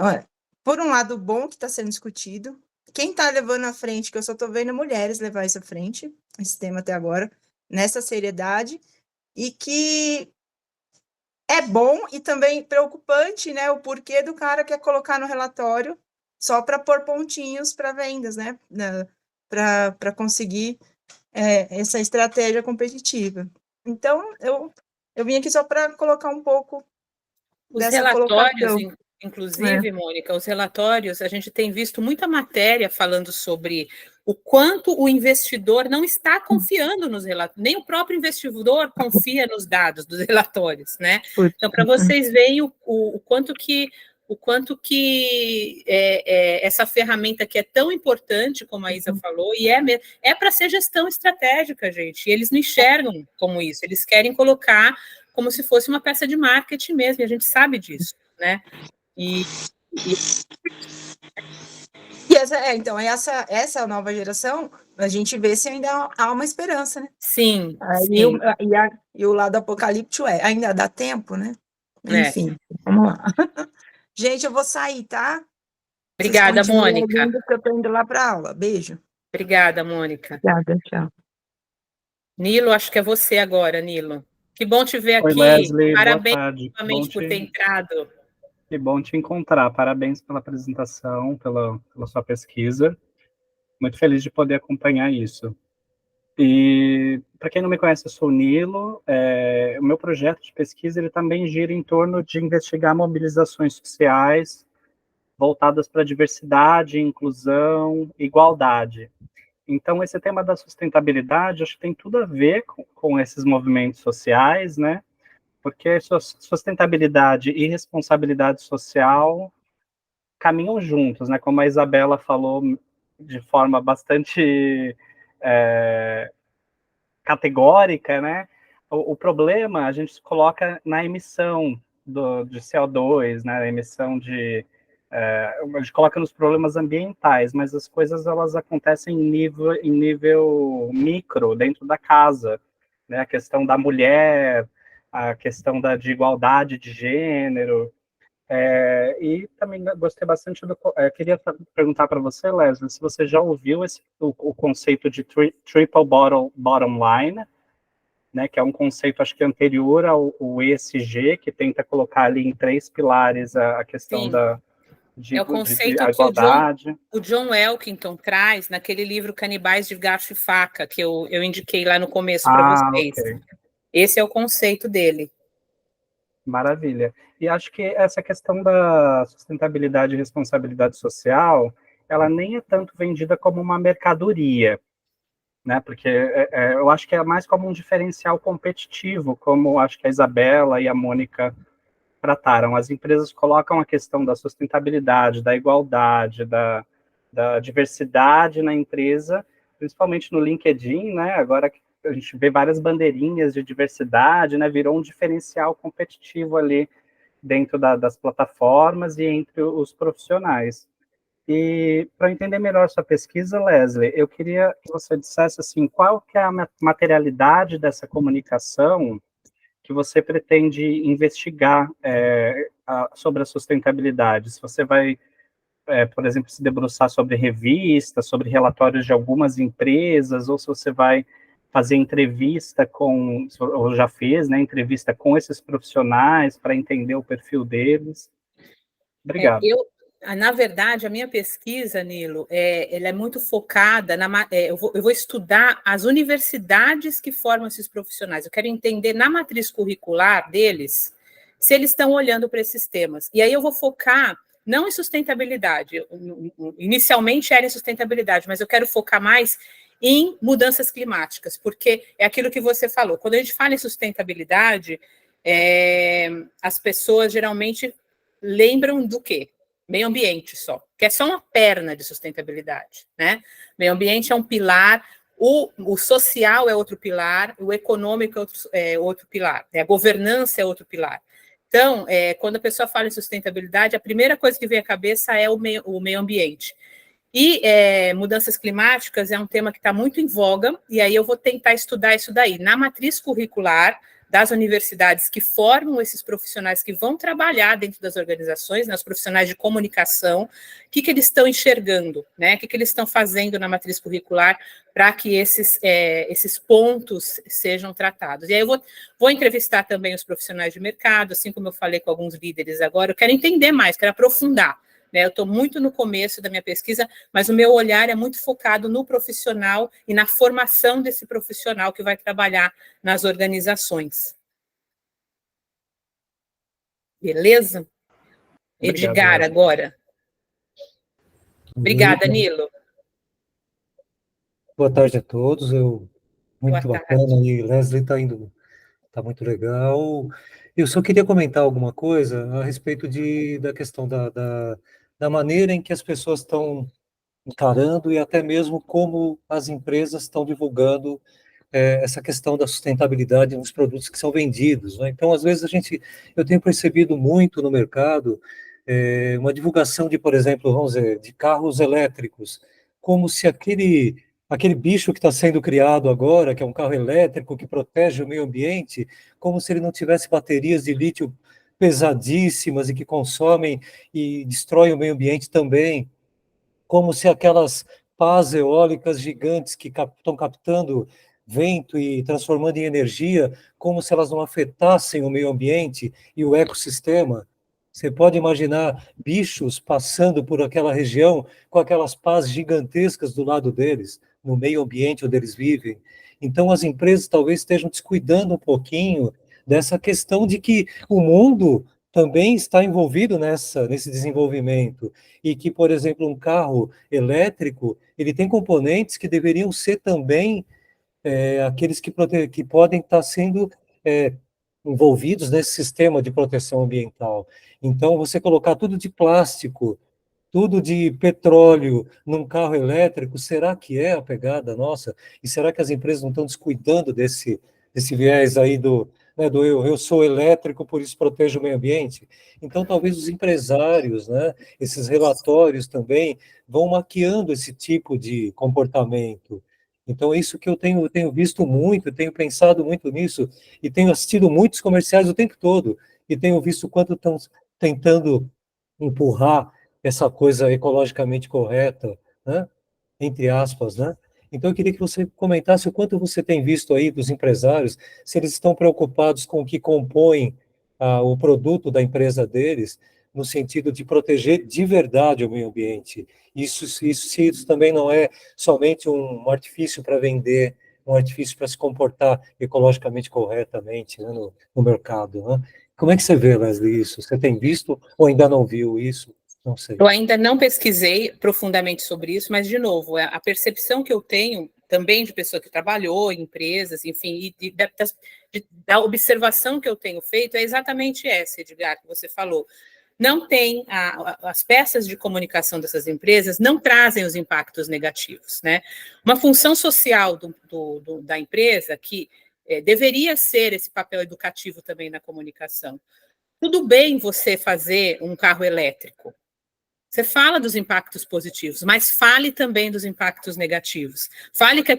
olha, por um lado bom que está sendo discutido, quem está levando à frente, que eu só estou vendo mulheres levar isso à frente, esse tema até agora, nessa seriedade, e que é bom e também preocupante, né, o porquê do cara quer colocar no relatório só para pôr pontinhos para vendas, né? Para conseguir essa estratégia competitiva. Então, eu vim aqui só para colocar um pouco dessa relatórios, colocação. Inclusive, Mônica, os relatórios, a gente tem visto muita matéria falando sobre o quanto o investidor não está confiando nos relatórios, nem o próprio investidor confia nos dados dos relatórios, né? Então, para vocês verem o quanto que essa ferramenta que é tão importante, como a Isa falou, e é para ser gestão estratégica, gente, e eles não enxergam como isso, eles querem colocar como se fosse uma peça de marketing mesmo, e a gente sabe disso, né? Então, essa nova geração, a gente vê se ainda há uma esperança, né? Sim. E o lado apocalíptico ainda dá tempo, né? Enfim, vamos lá. Gente, eu vou sair, tá? Vocês Obrigada, continuem Mônica. ouvindo, porque eu estou indo lá para aula. Beijo. Obrigada, Mônica. Obrigada, tchau. Nilo, acho que é você agora, Nilo. Que bom te ver Oi, aqui. Leslie, boa Parabéns tarde. novamente por ter entrado. Que bom te encontrar. Parabéns pela apresentação, pela sua pesquisa. Muito feliz de poder acompanhar isso. E, para quem não me conhece, eu sou o Nilo. O meu projeto de pesquisa ele também gira em torno de investigar mobilizações sociais voltadas para diversidade, inclusão, igualdade. Então, esse tema da sustentabilidade, acho que tem tudo a ver com esses movimentos sociais, né? Porque sustentabilidade e responsabilidade social caminham juntos, né? Como a Isabela falou de forma bastante categórica, né? O problema a gente coloca na emissão de CO2, né? A emissão a gente coloca nos problemas ambientais, mas as coisas elas acontecem em nível micro, dentro da casa, né? A questão da mulher, a questão de igualdade de gênero, e também gostei bastante queria perguntar para você, Leslie, se você já ouviu o conceito de triple bottom line, né, que é um conceito, acho que anterior ao ESG, que tenta colocar ali em 3 pilares a questão Sim. de É o conceito que igualdade. o John Elkington traz naquele livro Canibais de Garfo e Faca, que eu indiquei lá no começo para vocês. Okay. Esse é o conceito dele. Maravilha. E acho que essa questão da sustentabilidade e responsabilidade social, ela nem é tanto vendida como uma mercadoria, né? Porque eu acho que é mais como um diferencial competitivo, como acho que a Isabela e a Mônica trataram. As empresas colocam a questão da sustentabilidade, da igualdade, da diversidade na empresa, principalmente no LinkedIn, né? Agora a gente vê várias bandeirinhas de diversidade, né? Virou um diferencial competitivo ali dentro das plataformas e entre os profissionais. E para entender melhor sua pesquisa, Leslie, eu queria que você dissesse assim, qual que é a materialidade dessa comunicação que você pretende investigar sobre a sustentabilidade? Se você vai, por exemplo, se debruçar sobre revistas, sobre relatórios de algumas empresas, ou se você vai fazer entrevista ou já fez, né, entrevista com esses profissionais para entender o perfil deles. Obrigado. Na verdade, a minha pesquisa, Nilo, ela é muito focada eu vou estudar as universidades que formam esses profissionais. Eu quero entender na matriz curricular deles se eles estão olhando para esses temas. E aí eu vou focar não em sustentabilidade, inicialmente era em sustentabilidade, mas eu quero focar mais em mudanças climáticas, porque é aquilo que você falou. Quando a gente fala em sustentabilidade, as pessoas geralmente lembram do quê? Meio ambiente só, que é só uma perna de sustentabilidade, né? Meio ambiente é um pilar, o social é outro pilar, o econômico é outro pilar, a governança é outro pilar. Então, quando a pessoa fala em sustentabilidade, a primeira coisa que vem à cabeça é o meio ambiente. E mudanças climáticas é um tema que está muito em voga, e aí eu vou tentar estudar isso daí. Na matriz curricular das universidades que formam esses profissionais que vão trabalhar dentro das organizações, né, os profissionais de comunicação, o que eles estão enxergando, né, o que eles estão fazendo na matriz curricular para que esses pontos sejam tratados. E aí eu vou entrevistar também os profissionais de mercado, assim como eu falei com alguns líderes agora, eu quero entender mais, quero aprofundar. Eu estou muito no começo da minha pesquisa, mas o meu olhar é muito focado no profissional e na formação desse profissional que vai trabalhar nas organizações. Beleza? Obrigado, Edgar, Leslie. agora. Obrigada, Nilo. Boa tarde a todos. Muito Boa bacana, tarde. e Leslie está muito legal. Eu só queria comentar alguma coisa a respeito da questão da maneira em que as pessoas estão encarando e até mesmo como as empresas estão divulgando essa questão da sustentabilidade nos produtos que são vendidos, né? Então, às vezes, eu tenho percebido muito no mercado uma divulgação de, por exemplo, vamos dizer, de carros elétricos, como se aquele bicho que está sendo criado agora, que é um carro elétrico que protege o meio ambiente, como se ele não tivesse baterias de lítio pesadíssimas e que consomem e destroem o meio ambiente também, como se aquelas pás eólicas gigantes que estão captando vento e transformando em energia, como se elas não afetassem o meio ambiente e o ecossistema. Você pode imaginar bichos passando por aquela região com aquelas pás gigantescas do lado deles, no meio ambiente onde eles vivem. Então, as empresas talvez estejam descuidando um pouquinho dessa questão de que o mundo também está envolvido nesse desenvolvimento, e que, por exemplo, um carro elétrico, ele tem componentes que deveriam ser também aqueles que podem estar sendo envolvidos nesse sistema de proteção ambiental. Então, você colocar tudo de plástico, tudo de petróleo num carro elétrico, será que é a pegada nossa? E será que as empresas não estão descuidando desse viés aí do eu sou elétrico, por isso protejo o meio ambiente? Então, talvez os empresários, né, esses relatórios também, vão maquiando esse tipo de comportamento. Então, é isso que eu tenho visto muito, tenho pensado muito nisso, e tenho assistido muitos comerciais o tempo todo, e tenho visto quanto estão tentando empurrar essa coisa ecologicamente correta, né? Entre aspas, né? Então, eu queria que você comentasse o quanto você tem visto aí dos empresários, se eles estão preocupados com o que compõe o produto da empresa deles, no sentido de proteger de verdade o meio ambiente. Isso também não é somente um artifício para vender, um artifício para se comportar ecologicamente corretamente, né, no mercado, né? Como é que você vê, Leslie, isso? Você tem visto ou ainda não viu isso? Não sei. Eu ainda não pesquisei profundamente sobre isso, mas, de novo, a percepção que eu tenho também de pessoa que trabalhou em empresas, enfim, da observação que eu tenho feito é exatamente essa, Edgar, que você falou. Não tem, as peças de comunicação dessas empresas não trazem os impactos negativos, né? Uma função social da empresa que deveria ser esse papel educativo também na comunicação. Tudo bem você fazer um carro elétrico, você fala dos impactos positivos, mas fale também dos impactos negativos. Fale que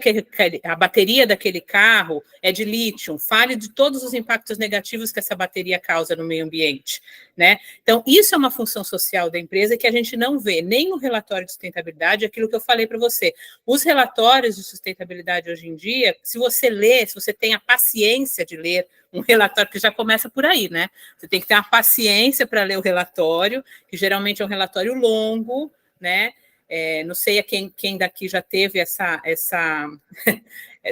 a bateria daquele carro é de lítio, fale de todos os impactos negativos que essa bateria causa no meio ambiente, né? Então, isso é uma função social da empresa que a gente não vê nem no relatório de sustentabilidade, aquilo que eu falei para você. Os relatórios de sustentabilidade hoje em dia, se você ler, se você tem a paciência de ler um relatório, que já começa por aí, né? Você tem que ter uma paciência para ler o relatório, que geralmente é um relatório longo, né? Não sei quem daqui já teve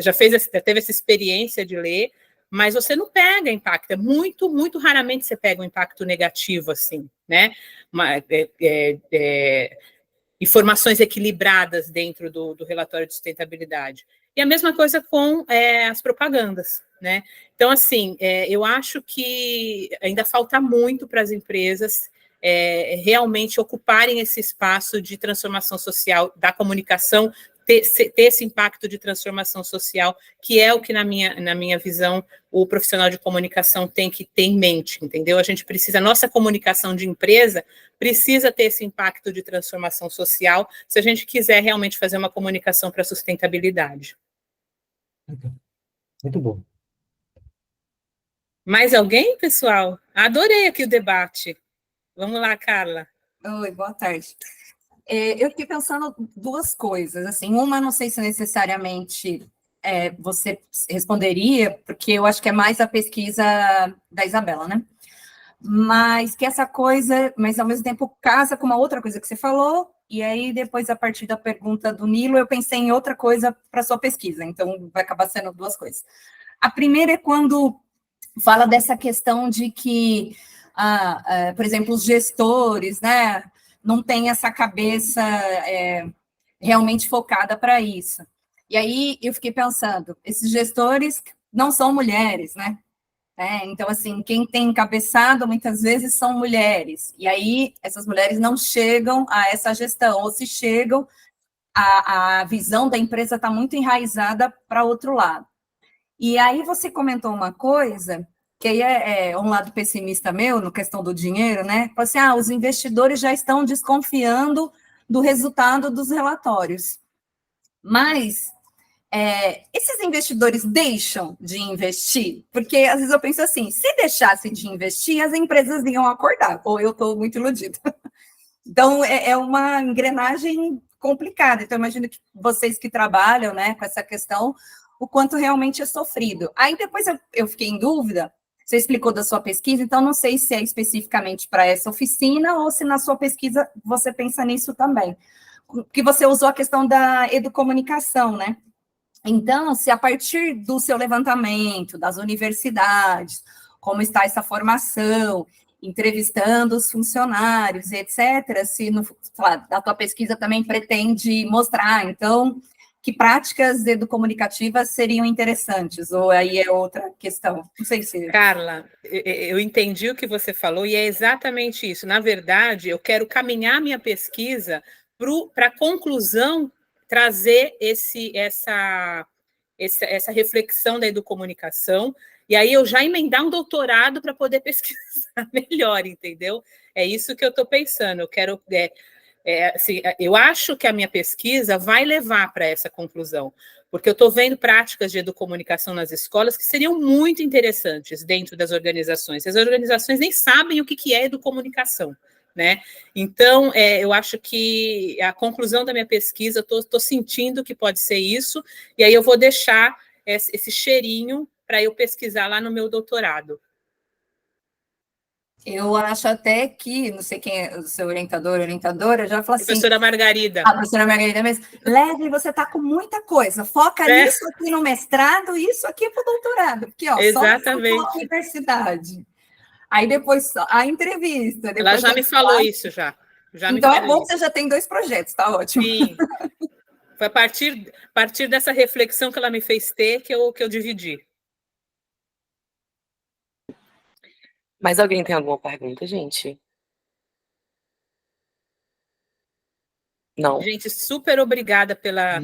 já teve essa experiência de ler, mas você não pega impacto, muito, muito raramente você pega um impacto negativo, assim, né? Informações equilibradas dentro do relatório de sustentabilidade. E a mesma coisa com as propagandas, né? Então, assim, eu acho que ainda falta muito para as empresas realmente ocuparem esse espaço de transformação social da comunicação, ter esse impacto de transformação social, que é o que, na minha visão, o profissional de comunicação tem que ter em mente, entendeu? A nossa comunicação de empresa precisa ter esse impacto de transformação social, se a gente quiser realmente fazer uma comunicação para sustentabilidade. Muito bom. Mais alguém, pessoal? Adorei aqui o debate. Vamos lá, Carla. Oi, boa tarde. Eu fiquei pensando duas coisas, assim, uma não sei se necessariamente você responderia, porque eu acho que é mais a pesquisa da Isabela, né? Mas que essa coisa, mas ao mesmo tempo casa com uma outra coisa que você falou, e aí depois, a partir da pergunta do Nilo, eu pensei em outra coisa para sua pesquisa, então vai acabar sendo duas coisas. A primeira é quando fala dessa questão de que, por exemplo, os gestores, né, não têm essa cabeça realmente focada para isso. E aí eu fiquei pensando, esses gestores não são mulheres, né? Então, assim, quem tem encabeçado muitas vezes são mulheres, e aí essas mulheres não chegam a essa gestão, ou se chegam, a visão da empresa está muito enraizada para outro lado. E aí você comentou uma coisa, que aí é um lado pessimista meu, na questão do dinheiro, né? Falei assim, os investidores já estão desconfiando do resultado dos relatórios. Mas esses investidores deixam de investir? Porque às vezes eu penso assim, se deixasse de investir, as empresas iam acordar, ou eu estou muito iludida. Então, é uma engrenagem complicada. Então, imagino que vocês que trabalham, né, com essa questão, o quanto realmente é sofrido. Aí depois eu fiquei em dúvida, você explicou da sua pesquisa, então não sei se é especificamente para essa oficina ou se na sua pesquisa você pensa nisso também. Que você usou a questão da educomunicação, né? Então, se a partir do seu levantamento, das universidades, como está essa formação, entrevistando os funcionários, etc., se a tua pesquisa também pretende mostrar, então, que práticas educomunicativas seriam interessantes, ou aí é outra questão? Não sei se... Carla, eu entendi o que você falou e é exatamente isso. Na verdade, eu quero caminhar minha pesquisa para a conclusão, trazer essa reflexão da educomunicação, e aí eu já emendar um doutorado para poder pesquisar melhor, entendeu? É isso que eu estou pensando. Eu quero... assim, eu acho que a minha pesquisa vai levar para essa conclusão, porque eu estou vendo práticas de educomunicação nas escolas que seriam muito interessantes dentro das organizações. As organizações nem sabem o que é educomunicação, né? Então, eu acho que a conclusão da minha pesquisa, estou sentindo que pode ser isso, e aí eu vou deixar esse cheirinho para eu pesquisar lá no meu doutorado. Eu acho até que, não sei quem é o seu orientador, orientadora, já falou assim... Professora Margarida. A professora Margarida mesmo. Leslie, você está com muita coisa, foca nisso aqui no mestrado, isso aqui para o doutorado, porque, ó, exatamente. Só a universidade. Aí depois a entrevista. Depois ela já me falou isso, já então é bom que você já tem 2 projetos, tá ótimo. Sim. Foi a partir dessa reflexão que ela me fez ter que eu dividi. Mais alguém tem alguma pergunta, gente? Não? Gente, super obrigada pela...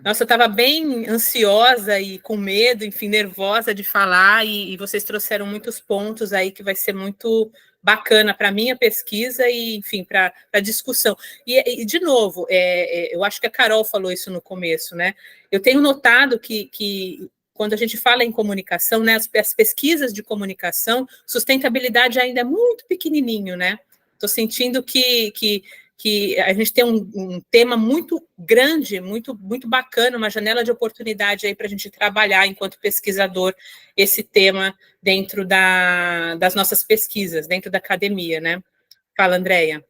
Nossa, eu estava bem ansiosa e com medo, enfim, nervosa de falar, e vocês trouxeram muitos pontos aí que vai ser muito bacana para a minha pesquisa e, enfim, para a discussão. E, de novo, eu acho que a Carol falou isso no começo, né? Eu tenho notado que quando a gente fala em comunicação, né, as pesquisas de comunicação, sustentabilidade ainda é muito pequenininho, né? Estou sentindo que a gente tem um tema muito grande, muito bacana, uma janela de oportunidade aí para a gente trabalhar enquanto pesquisador esse tema dentro das nossas pesquisas, dentro da academia, né? Fala, Andréia.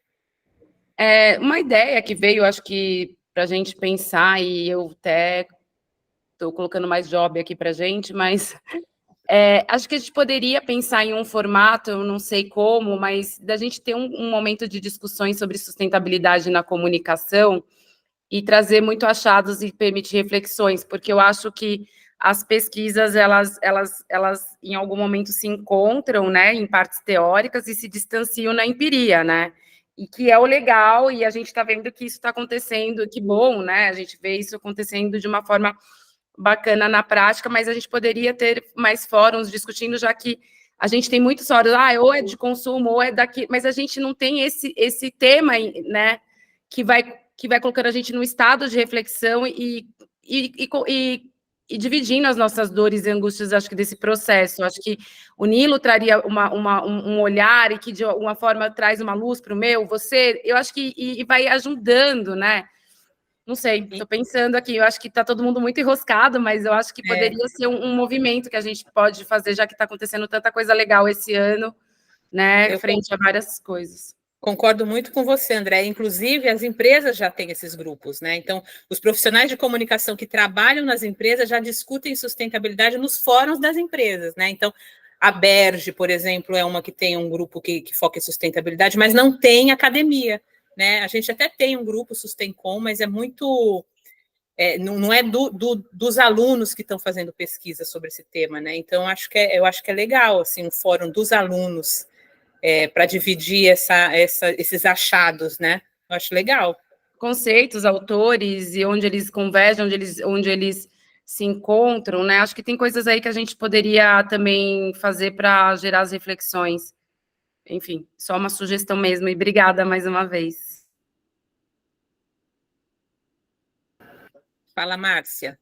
Uma ideia que veio, acho que para a gente pensar, e eu até estou colocando mais job aqui para a gente, mas acho que a gente poderia pensar em um formato, eu não sei como, mas da gente ter um momento de discussões sobre sustentabilidade na comunicação e trazer muito achados e permitir reflexões, porque eu acho que as pesquisas, elas em algum momento se encontram, né, em partes teóricas e se distanciam na empiria, né? E que é o legal, e a gente está vendo que isso está acontecendo, que bom, né? A gente vê isso acontecendo de uma forma bacana na prática, mas a gente poderia ter mais fóruns discutindo, já que a gente tem muitos fóruns, ou é de consumo, ou é daqui, mas a gente não tem esse tema, né, que vai colocando a gente num estado de reflexão e dividindo as nossas dores e angústias, acho que desse processo. Acho que o Nilo traria um olhar e que de uma forma traz uma luz para o meu, eu acho que e vai ajudando, né? Não sei, estou pensando aqui, eu acho que está todo mundo muito enroscado, mas eu acho que poderia ser um movimento que a gente pode fazer, já que está acontecendo tanta coisa legal esse ano, né, frente a várias coisas. Concordo muito com você, André. Inclusive, as empresas já têm esses grupos, né? Então, os profissionais de comunicação que trabalham nas empresas já discutem sustentabilidade nos fóruns das empresas, né? Então, a Berge, por exemplo, é uma que tem um grupo que foca em sustentabilidade, mas não tem academia, né? A gente até tem um grupo Sustencom, mas é muito... não é dos alunos que estão fazendo pesquisa sobre esse tema, né? Então, eu acho que é legal, assim, um fórum dos alunos para dividir esses achados, né? Eu acho legal. Conceitos, autores, e onde eles convergem, onde eles se encontram, né? Acho que tem coisas aí que a gente poderia também fazer para gerar as reflexões. Enfim, só uma sugestão mesmo, e obrigada mais uma vez. Fala, Márcia.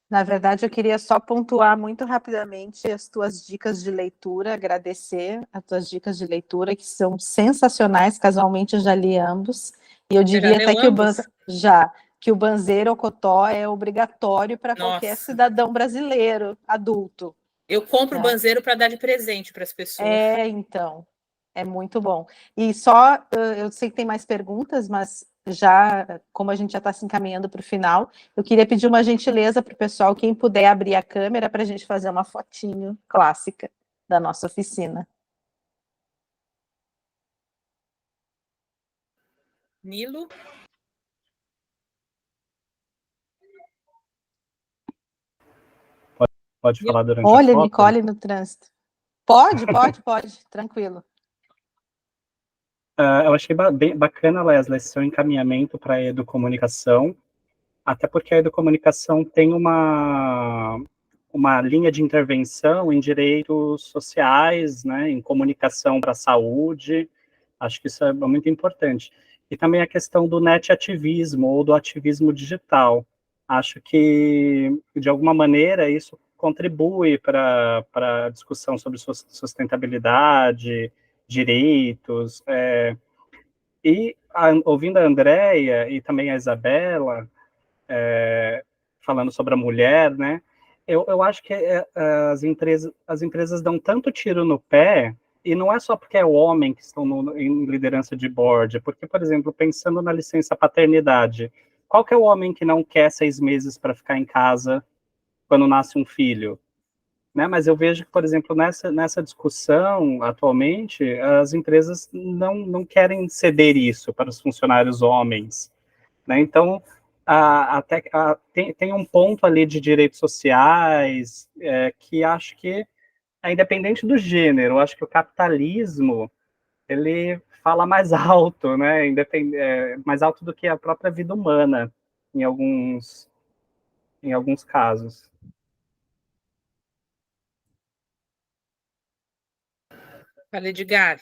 Na verdade, eu queria só pontuar muito rapidamente as tuas dicas de leitura, agradecer as tuas dicas de leitura, que são sensacionais, casualmente eu já li ambos, e eu Você já diria até leu ambos? que o Banzeiro Ocotó é obrigatório para qualquer Nossa, cidadão brasileiro, adulto. eu compro o Tá? banzeiro para dar de presente para as pessoas. Então, é muito bom. E só, eu sei que tem mais perguntas, mas já, como a gente já está se encaminhando para o final, eu queria pedir uma gentileza para o pessoal, quem puder abrir a câmera para a gente fazer uma fotinho clássica da nossa oficina. Nilo? Pode falar durante a Olha, foto? Nicole no trânsito. Pode, tranquilo. Eu achei bem bacana, Leslie, esse seu encaminhamento para a educomunicação, até porque a educomunicação tem uma linha de intervenção em direitos sociais, né, em comunicação para a saúde, acho que isso é muito importante. E também a questão do net-ativismo, ou do ativismo digital. Acho que, de alguma maneira, isso contribui para a discussão sobre sustentabilidade, direitos, ouvindo a Andrea e também a Isabela, falando sobre a mulher, né? Eu acho que as empresas dão tanto tiro no pé, e não é só porque é o homem que estão em liderança de board, porque, por exemplo, pensando na licença paternidade, qual que é o homem que não quer 6 meses para ficar em casa quando nasce um filho? Né? Mas eu vejo que, por exemplo, nessa discussão, atualmente, as empresas não querem ceder isso para os funcionários homens. Né? Então, tem um ponto ali de direitos sociais que acho que é independente do gênero. Acho que o capitalismo ele fala mais alto, né? Mais alto do que a própria vida humana em alguns casos. Fala, Edgar.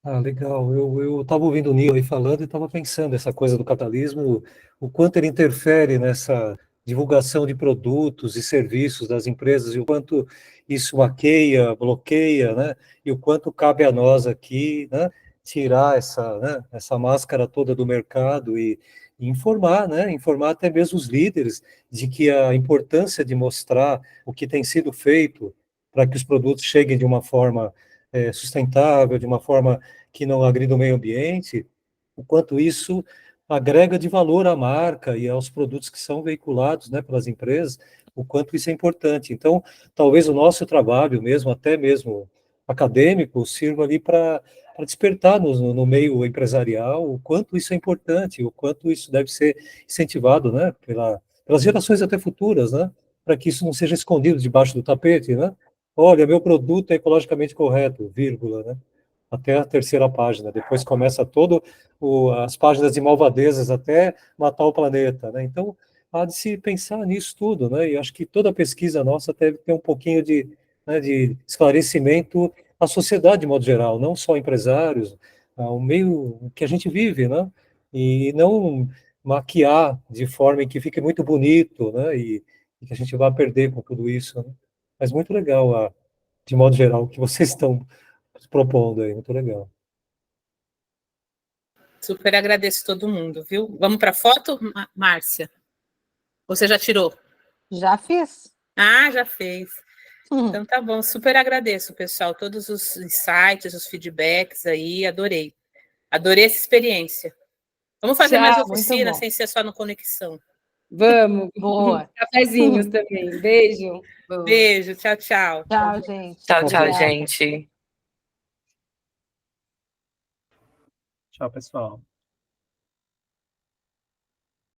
Ah, legal. Eu estava ouvindo o Neil aí falando e estava pensando essa coisa do capitalismo, o quanto ele interfere nessa divulgação de produtos e serviços das empresas e o quanto isso maqueia, bloqueia, né? E o quanto cabe a nós aqui, né? Tirar essa máscara toda do mercado e informar, né? Informar até mesmo os líderes de que a importância de mostrar o que tem sido feito para que os produtos cheguem de uma forma sustentável, de uma forma que não agrida o meio ambiente, o quanto isso agrega de valor à marca e aos produtos que são veiculados, né, pelas empresas, o quanto isso é importante. Então, talvez o nosso trabalho mesmo, até mesmo acadêmico, sirva ali para despertar no meio empresarial o quanto isso é importante, o quanto isso deve ser incentivado, né, pelas gerações até futuras, né, para que isso não seja escondido debaixo do tapete, né? Olha, meu produto é ecologicamente correto, vírgula, né? Até a terceira página. Depois começa as páginas de malvadezas até matar o planeta, né? Então, há de se pensar nisso tudo, né? E acho que toda pesquisa nossa deve ter um pouquinho de esclarecimento à sociedade de modo geral, não só empresários, ao meio que a gente vive, né? E não maquiar de forma em que fique muito bonito, né? E que a gente vá perder com tudo isso, né? Mas muito legal, de modo geral, o que vocês estão propondo aí, muito legal. Super agradeço todo mundo, viu? Vamos para a foto, Márcia? Você já tirou? Já fiz. Ah, já fez. Então tá bom, super agradeço, pessoal, todos os insights, os feedbacks aí, adorei. Adorei essa experiência. Vamos fazer mais oficina sem ser só no Conexão. Vamos. Boa. Cafezinhos também. Beijo. Beijo, tchau, tchau. Tchau, gente. Tchau, Obrigada. gente. Tchau, pessoal.